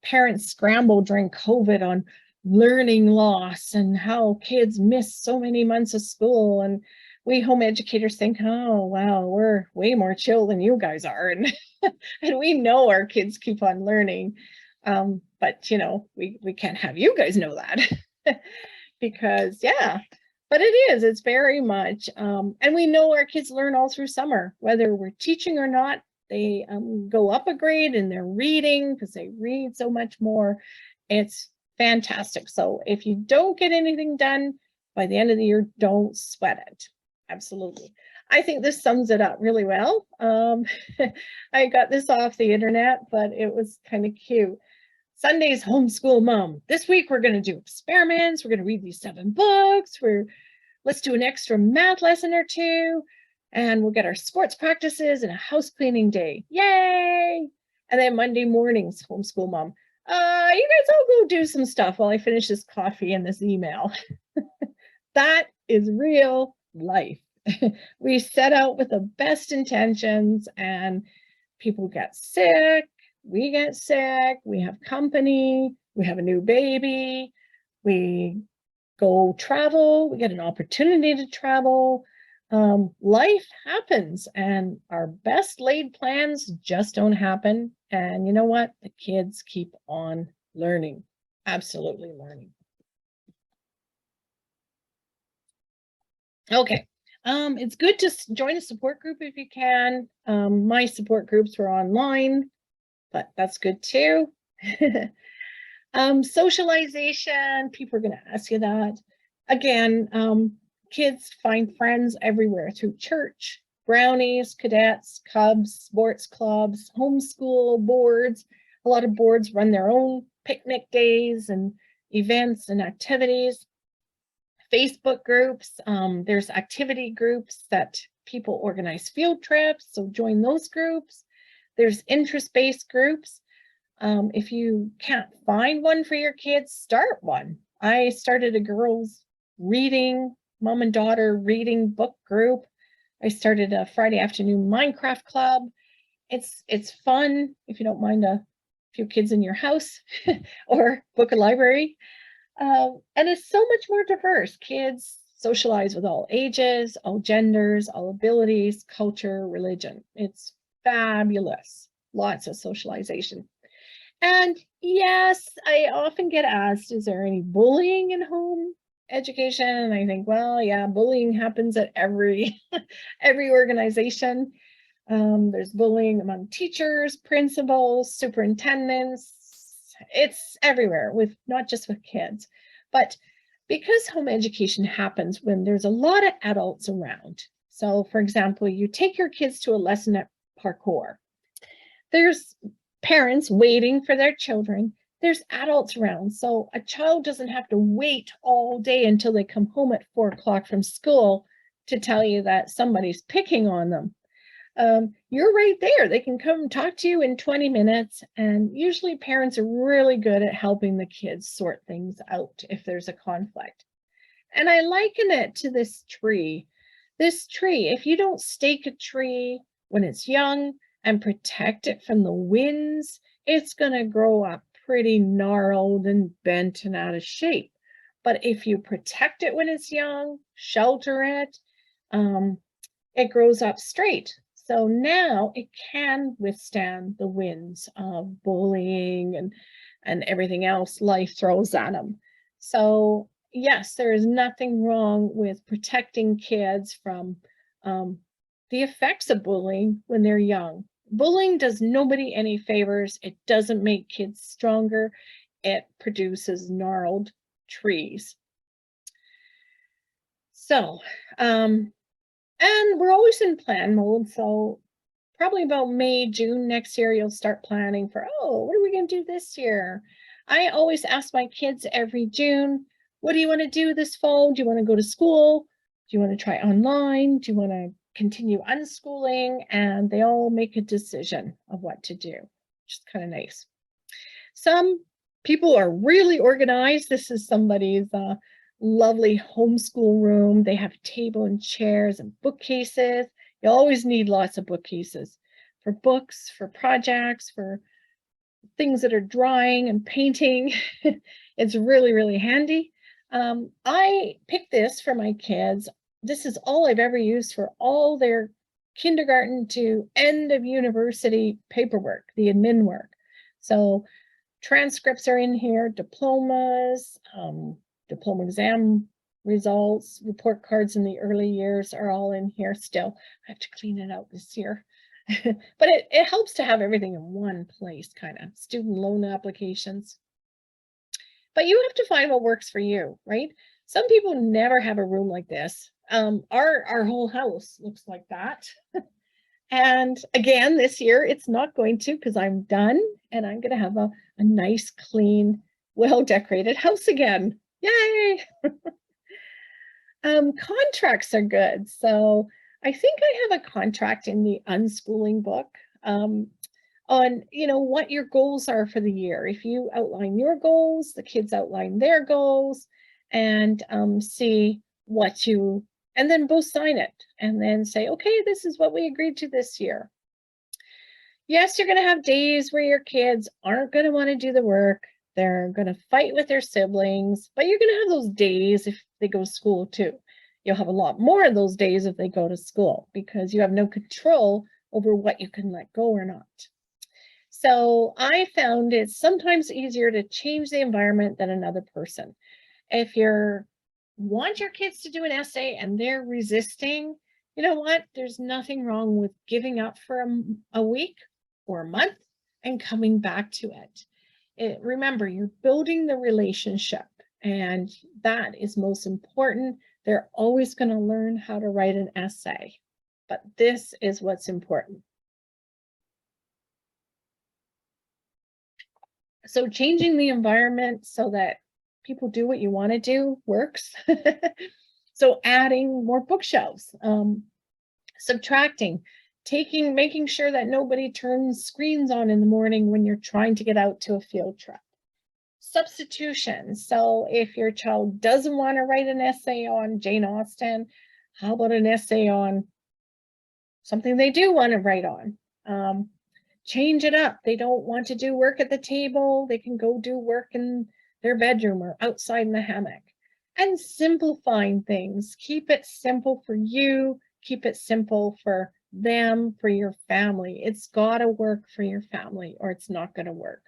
parents scramble during COVID on learning loss and how kids miss so many months of school. And we home educators think, oh, wow, we're way more chill than you guys are. And, and we know our kids keep on learning. But, we can't have you guys know that because, yeah, but it's very much. And we know our kids learn all through summer, whether we're teaching or not. They go up a grade in their reading because they read so much more. It's fantastic. So if you don't get anything done by the end of the year, don't sweat it. Absolutely. I think this sums it up really well. I got this off the internet, but it was kind of cute. Sunday's homeschool mom. This week we're going to do experiments. We're going to read these 7 books. Let's do an extra math lesson or 2. And we'll get our sports practices and a house cleaning day. Yay! And then Monday mornings, homeschool mom. You guys all go do some stuff while I finish this coffee and this email. That is real life. We set out with the best intentions and people get sick. We get sick. We have company. We have a new baby. We go travel. We get an opportunity to travel. Life happens and our best laid plans just don't happen. And you know what? The kids keep on learning, absolutely learning. Okay. It's good to join a support group if you can. My support groups were online, but that's good too. Socialization, people are going to ask you that. Again, kids find friends everywhere through church, brownies, cadets, cubs, sports clubs, homeschool boards. A lot of boards run their own picnic days and events and activities. Facebook groups, there's activity groups that people organize field trips, so join those groups. There's interest-based groups. If you can't find one for your kids, start one. I started a girls reading, mom and daughter reading book group. I started a Friday afternoon Minecraft club. It's fun if you don't mind a few kids in your house or book a library. And it's so much more diverse. Kids socialize with all ages, all genders, all abilities, culture, religion. It's fabulous. Lots of socialization. And yes, I often get asked, is there any bullying in home education? And I think, well, yeah, bullying happens at every organization. There's bullying among teachers, principals, superintendents. It's everywhere, with not just with kids. But because home education happens when there's a lot of adults around. So for example, you take your kids to a lesson at parkour. There's parents waiting for their children. There's adults around. So a child doesn't have to wait all day until they come home at 4 o'clock from school to tell you that somebody's picking on them. You're right there. They can come talk to you in 20 minutes. And usually parents are really good at helping the kids sort things out if there's a conflict. And I liken it to this tree. This tree, if you don't stake a tree when it's young and protect it from the winds, it's going to grow up pretty gnarled and bent and out of shape. But if you protect it when it's young, shelter it, it grows up straight. So now it can withstand the winds of bullying and everything else life throws at them. So yes, there is nothing wrong with protecting kids from the effects of bullying when they're young. Bullying does nobody any favors. It doesn't make kids stronger. It produces gnarled trees. So, and we're always in plan mode. So probably about May, June next year, you'll start planning for, oh, what are we going to do this year? I always ask my kids every June, what do you want to do this fall? Do you want to go to school? Do you want to try online? Do you want to continue unschooling? And they all make a decision of what to do, which is kind of nice. Some people are really organized. This is somebody's lovely homeschool room. They have table and chairs and bookcases. You always need lots of bookcases for books, for projects, for things that are drawing and painting. It's really, really handy. I picked this for my kids. This is all I've ever used for all their kindergarten to end of university paperwork, the admin work. So transcripts are in here, diplomas, diploma exam results, report cards in the early years are all in here still. I have to clean it out this year. But it helps to have everything in one place, kind of student loan applications. But you have to find what works for you, right? Some people never have a room like this. Our whole house looks like that. And again, this year it's not going to, because I'm done and I'm going to have a nice, clean, well-decorated house again. Yay! Contracts are good. So I think I have a contract in the Unschooling book on, what your goals are for the year. If you outline your goals, the kids outline their goals, and see what you, and then both sign it and then say, okay, this is what we agreed to this year. Yes, you're going to have days where your kids aren't going to want to do the work. They're going to fight with their siblings, but you're going to have those days if they go to school too. You'll have a lot more of those days if they go to school because you have no control over what you can let go or not. So I found it's sometimes easier to change the environment than another person. If you want your kids to do an essay and they're resisting, you know what? There's nothing wrong with giving up for a week or a month and coming back to it. Remember, you're building the relationship, and that is most important. They're always going to learn how to write an essay, but this is what's important. So changing the environment so that people do what you want to do works. So adding more bookshelves, subtracting, making sure that nobody turns screens on in the morning when you're trying to get out to a field trip. Substitution. So if your child doesn't want to write an essay on Jane Austen, how about an essay on something they do want to write on? Change it up. They don't want to do work at the table. They can go do work in their bedroom or outside in the hammock. And simplifying things. Keep it simple for you. Keep it simple for them, for your family. It's got to work for your family or it's not going to work.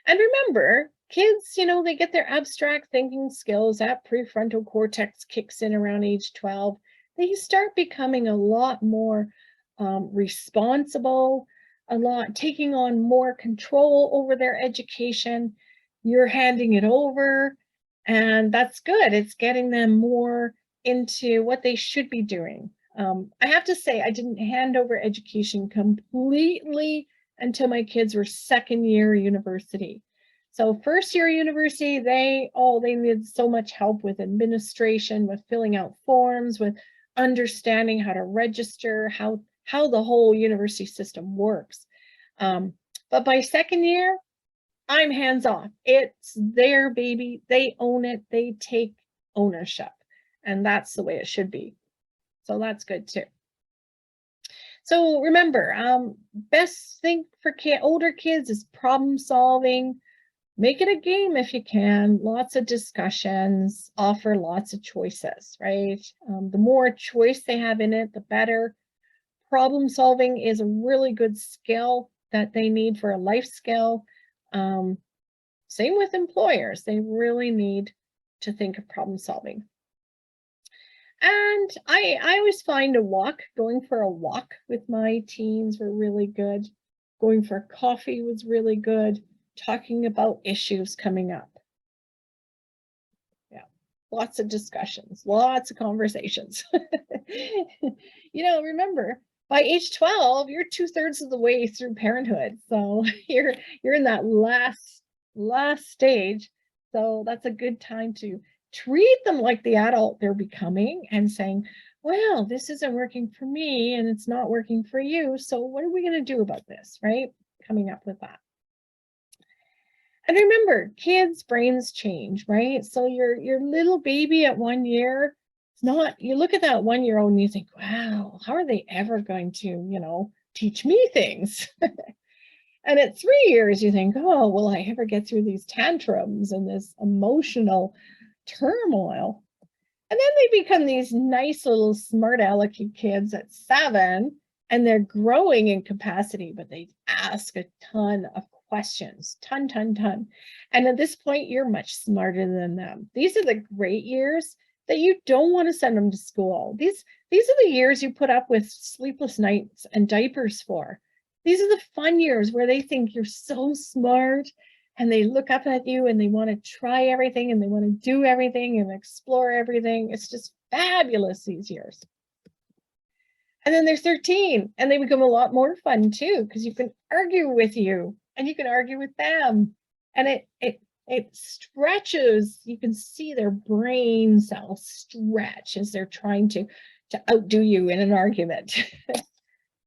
And remember, kids, they get their abstract thinking skills. That prefrontal cortex kicks in around age 12. They start becoming a lot more responsible, taking on more control over their education. You're handing it over, and that's good. It's getting them more into what they should be doing. I have to say, I didn't hand over education completely until my kids were second year university. So first year university, they needed so much help with administration, with filling out forms, with understanding how to register, how the whole university system works. But by second year, I'm hands off. It's their baby. They own it. They take ownership. And that's the way it should be. So that's good too. So remember, best thing for older kids is problem solving. Make it a game if you can. Lots of discussions, offer lots of choices, right? The more choice they have in it, the better. Problem solving is a really good skill that they need for a life skill. Same with employers. They really need to think of problem solving. And I always find going for a walk with my teens were really good. Going for coffee was really good. Talking about issues coming up. Yeah, lots of discussions, lots of conversations. Remember, by age 12, you're 2/3 of the way through parenthood. So you're in that last stage. So that's a good time to treat them like the adult they're becoming and saying, well, this isn't working for me and it's not working for you. So what are we going to do about this, right? Coming up with that. And remember, kids' brains change, right? So your little baby at 1 year, it's not, you look at that 1-year-old and you think, wow, how are they ever going to, teach me things? And at 3 years, you think, oh, will I ever get through these tantrums and this emotional turmoil? And then they become these nice little smart alecky kids at 7, and they're growing in capacity, but they ask a ton of questions, ton. And at this point, you're much smarter than them. These are the great years that you don't want to send them to school. These are the years you put up with sleepless nights and diapers for. These are the fun years where they think you're so smart and they look up at you and they want to try everything and they want to do everything and explore everything. It's just fabulous, these years. And then they're 13 and they become a lot more fun too, because you can argue with you and you can argue with them. And it stretches. You can see their brain cells stretch as they're trying to outdo you in an argument.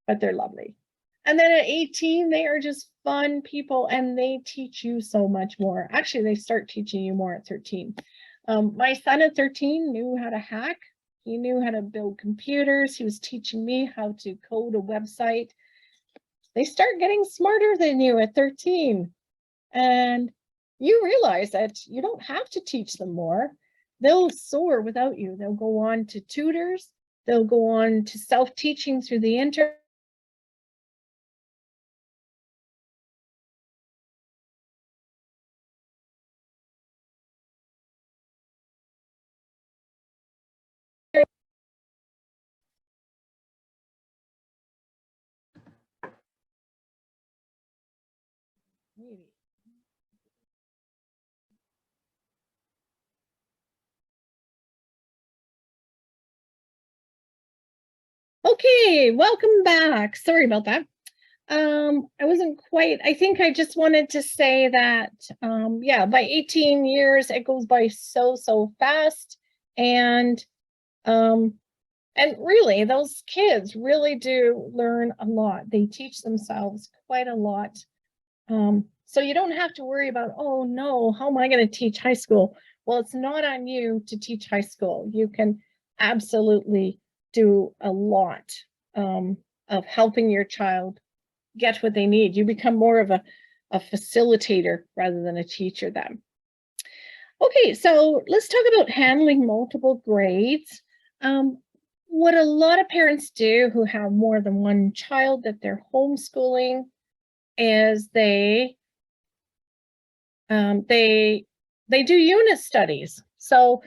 But they're lovely. And then at 18, they are just fun people and they teach you so much more. Actually, they start teaching you more at 13. My son at 13 knew how to hack. He knew how to build computers. He was teaching me how to code a website. They start getting smarter than you at 13. And you realize that you don't have to teach them more. They'll soar without you. They'll go on to tutors. They'll go on to self-teaching through the internet. Okay, welcome back. Sorry about that. I wasn't quite, I think I just wanted to say that, yeah, by 18 years, it goes by so fast. And really, those kids really do learn a lot. They teach themselves quite a lot. So you don't have to worry about, oh no, how am I going to teach high school? Well, it's not on you to teach high school. You can absolutely do a lot of helping your child get what they need. You become more of a facilitator rather than a teacher then. Okay, so let's talk about handling multiple grades. What a lot of parents do who have more than one child that they're homeschooling is they do unit studies. So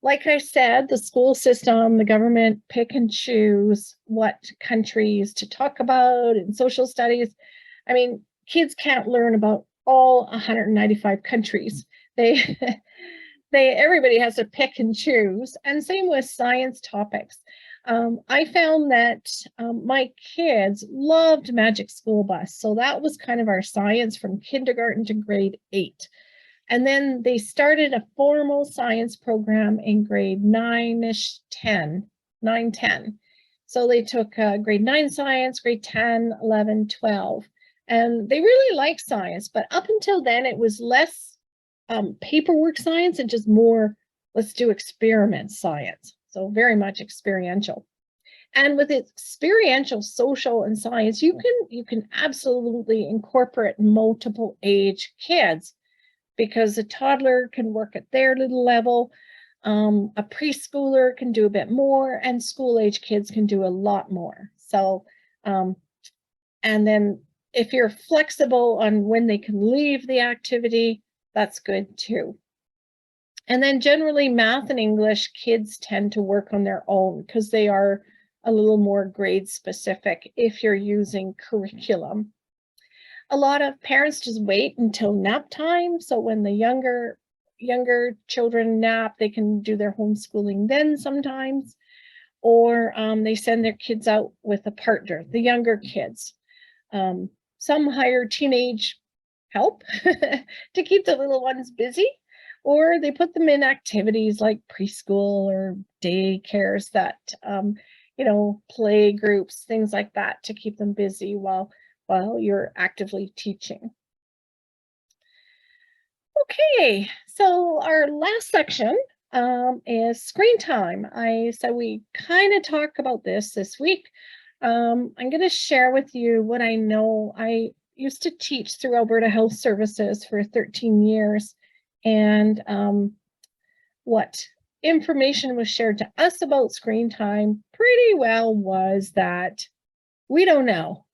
like I said, the school system, the government pick and choose what countries to talk about in social studies. I mean, kids can't learn about all 195 countries. Everybody has to pick and choose, and same with science topics. I found that my kids loved Magic School Bus, so that was kind of our science from kindergarten to grade 8. And then they started a formal science program in grade 9-ish, 10. So they took grade 9 science, grade 10, 11, 12. And they really liked science, but up until then, it was less paperwork science and just more, let's do experiment science. So very much experiential. And with experiential, social, and science, you can absolutely incorporate multiple age kids, because a toddler can work at their little level, a preschooler can do a bit more, and school-age kids can do a lot more. So, and then if you're flexible on when they can leave the activity, that's good too. And then generally math and English, kids tend to work on their own because they are a little more grade specific if you're using curriculum. A lot of parents just wait until nap time. So when the younger children nap, they can do their homeschooling then sometimes, or they send their kids out with a partner, the younger kids. Some hire teenage help to keep the little ones busy, or they put them in activities like preschool or daycares that, play groups, things like that to keep them busy while you're actively teaching. Okay, so our last section is screen time. I said we kind of talk about this week. I'm going to share with you what I know. I used to teach through Alberta Health Services for 13 years, and what information was shared to us about screen time pretty well was that we don't know.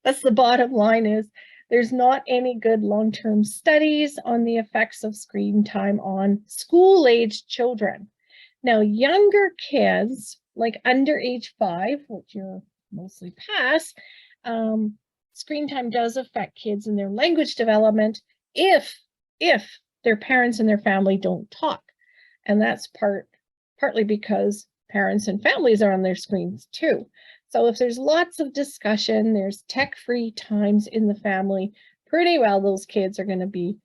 That's the bottom line. Is there's not any good long-term studies on the effects of screen time on school-aged children. Now, younger kids, like under age 5, which you're mostly past, screen time does affect kids in their language development if their parents and their family don't talk. And that's partly because parents and families are on their screens too. So if there's lots of discussion, there's tech-free times in the family, pretty well those kids are going to be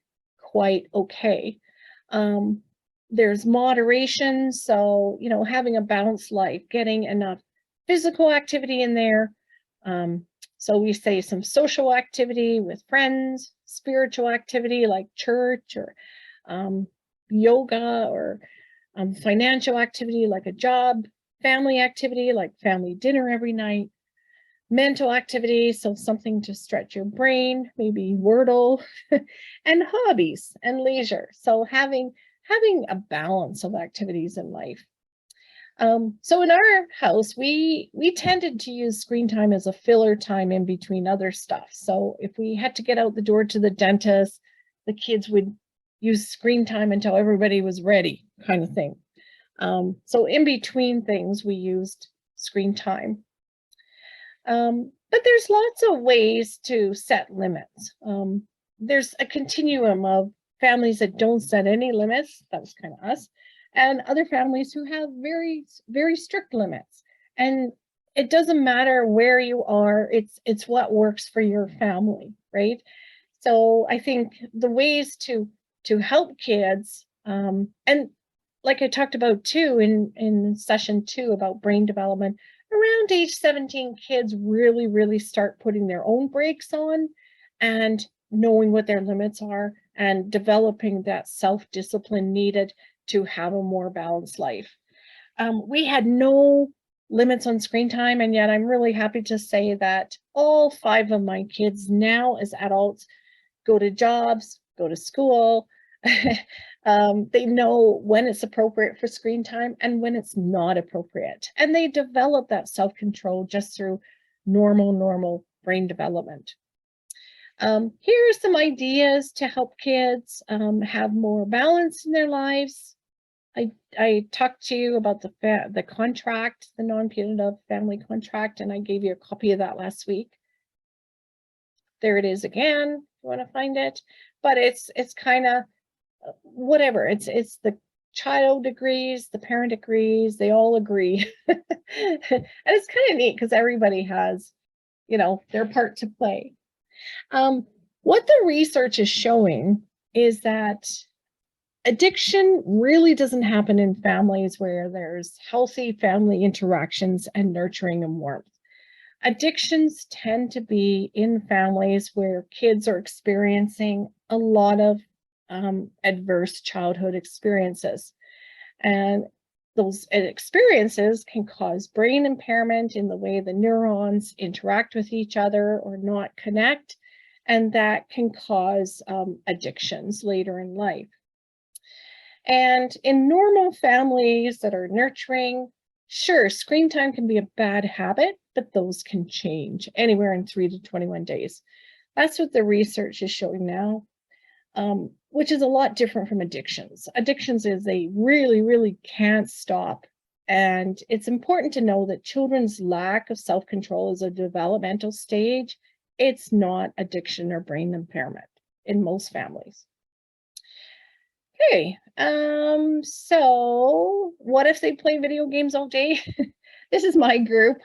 quite okay. There's moderation, so having a balanced life, getting enough physical activity in there. So we say some social activity with friends, spiritual activity like church or yoga, or financial activity like a job, family activity like family dinner every night, mental activity, so something to stretch your brain, maybe Wordle, and hobbies and leisure. So having a balance of activities in life. So in our house, we tended to use screen time as a filler time in between other stuff. So if we had to get out the door to the dentist, the kids would use screen time until everybody was ready, kind of thing. So in between things, we used screen time. But there's lots of ways to set limits. There's a continuum of families that don't set any limits. That was kind of us. And other families who have very, very strict limits. And it doesn't matter where you are, it's what works for your family, right? So I think the ways to help kids, and like I talked about too in session 2 about brain development, around age 17, kids really, really start putting their own brakes on and knowing what their limits are and developing that self-discipline needed to have a more balanced life. We had no limits on screen time, and yet I'm really happy to say that all 5 of my kids now as adults go to jobs, go to school. They know when it's appropriate for screen time and when it's not appropriate. And they develop that self-control just through normal brain development. Here are some ideas to help kids have more balance in their lives. I talked to you about the contract, the non-punitive family contract, and I gave you a copy of that last week. There it is again, if you want to find it. But it's kind of whatever. It's the child agrees, the parent agrees, they all agree. And it's kind of neat because everybody has, their part to play. What the research is showing is that addiction really doesn't happen in families where there's healthy family interactions and nurturing and warmth. Addictions tend to be in families where kids are experiencing a lot of adverse childhood experiences. And those experiences can cause brain impairment in the way the neurons interact with each other or not connect, and that can cause addictions later in life. And in normal families that are nurturing, sure, screen time can be a bad habit, but those can change anywhere in 3 to 21 days. That's what the research is showing now, which is a lot different from addictions. Addictions is they really, really can't stop. And it's important to know that children's lack of self-control is a developmental stage. It's not addiction or brain impairment in most families. Okay, so what if they play video games all day? This is my group.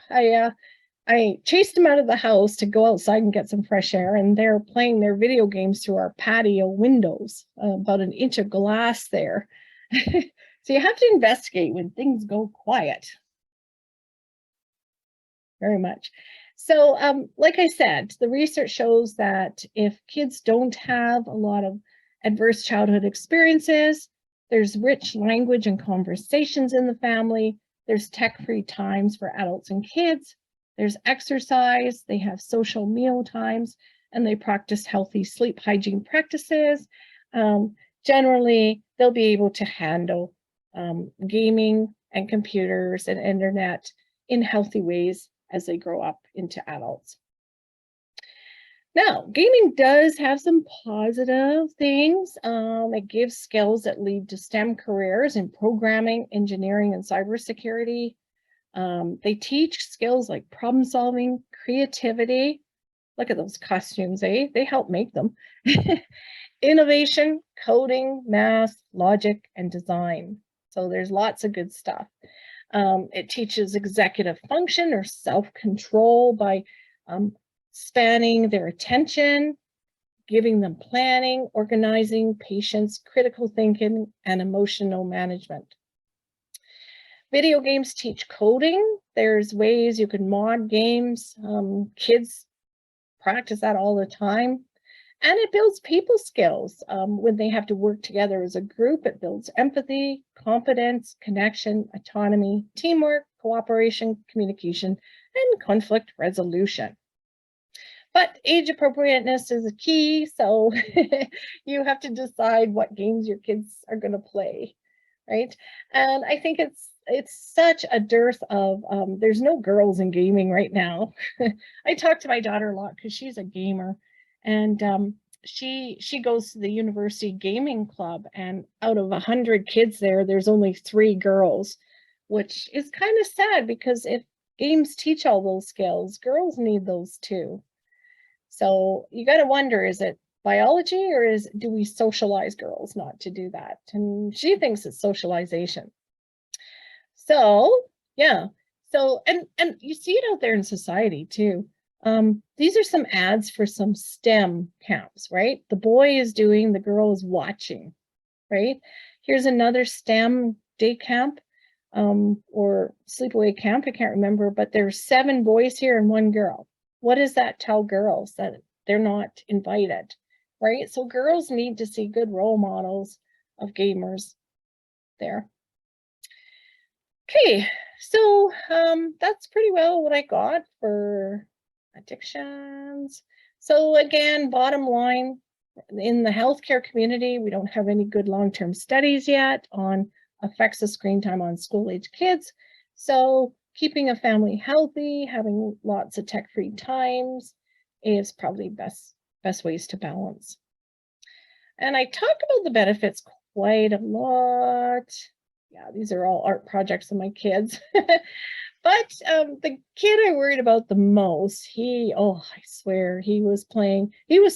I chased them out of the house to go outside and get some fresh air, and they're playing their video games through our patio windows, about an inch of glass there. So you have to investigate when things go quiet. Very much. So, like I said, the research shows that if kids don't have a lot of adverse childhood experiences, there's rich language and conversations in the family, there's tech-free times for adults and kids, there's exercise, they have social meal times, and they practice healthy sleep hygiene practices. Generally, they'll be able to handle gaming and computers and internet in healthy ways as they grow up into adults. Now, gaming does have some positive things. It gives skills that lead to STEM careers in programming, engineering, and cybersecurity. They teach skills like problem solving, creativity. Look at those costumes, eh? They help make them. Innovation, coding, math, logic, and design. So there's lots of good stuff. It teaches executive function or self-control by spanning their attention, giving them planning, organizing, patience, critical thinking, and emotional management. Video games teach coding. There's ways you can mod games. Kids practice that all the time. And it builds people skills. When they have to work together as a group, it builds empathy, competence, connection, autonomy, teamwork, cooperation, communication, and conflict resolution. But age appropriateness is a key, so you have to decide what games your kids are going to play, right? And I think it's such a dearth of, there's no girls in gaming right now. I talk to my daughter a lot because she's a gamer. And she goes to the university gaming club, and out of 100 kids there, there's only 3 girls, which is kind of sad because if games teach all those skills, girls need those too. So you got to wonder, is it biology or do we socialize girls not to do that? And she thinks it's socialization. So yeah, so and you see it out there in society too. These are some ads for some STEM camps, right? The boy is doing, the girl is watching, right? Here's another STEM day camp or sleepaway camp, I can't remember, but there's 7 boys here and 1 girl. What does that tell girls? That they're not invited, right? So girls need to see good role models of gamers there. Okay, so that's pretty well what I got for addictions. So again, bottom line, in the healthcare community, we don't have any good long-term studies yet on effects of screen time on school-age kids. So keeping a family healthy, having lots of tech-free times is probably best ways to balance. And I talk about the benefits quite a lot. Yeah, these are all art projects of my kids. But the kid I worried about the most, I swear, he was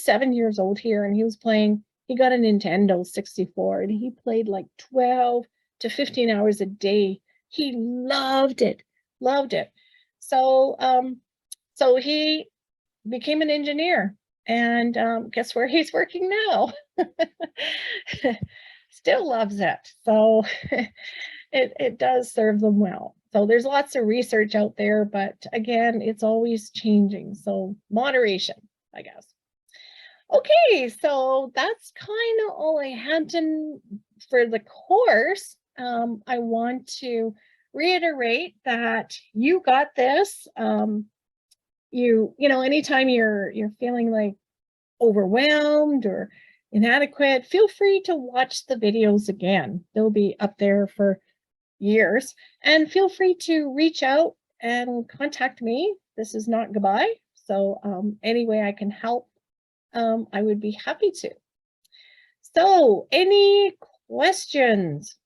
7 years old here, and he got a Nintendo 64, and he played like 12 to 15 hours a day. He loved it. So, so he became an engineer, and guess where he's working now? Still loves it. So it does serve them well. So there's lots of research out there, but again, it's always changing. So moderation, I guess. Okay, so that's kind of all I had for the course. I want to reiterate that you got this. Anytime you're feeling like overwhelmed or inadequate, feel free to watch the videos again. They'll be up there for years, and feel free to reach out and contact me. This is not goodbye. So any way I can help, I would be happy to. So any questions?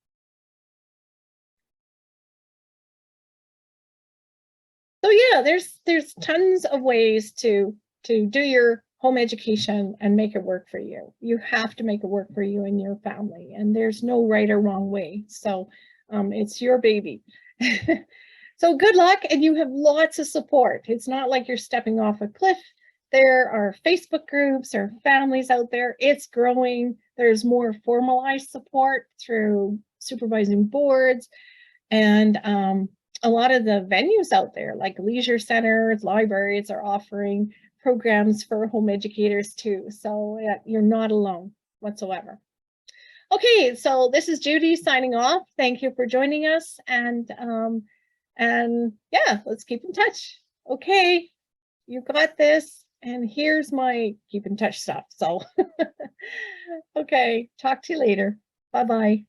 So yeah, there's tons of ways to do your home education and make it work for you. You have to make it work for you and your family, and there's no right or wrong way. So it's your baby. So good luck, and you have lots of support. It's not like you're stepping off a cliff. There are Facebook groups, there are families out there. It's growing. There's more formalized support through supervising boards, and a lot of the venues out there, like leisure centers, libraries, are offering programs for home educators too. So you're not alone whatsoever. Okay, so this is Judy signing off. Thank you for joining us, and yeah, let's keep in touch. Okay, you got this, and here's my keep in touch stuff. So okay, talk to you later. Bye-bye.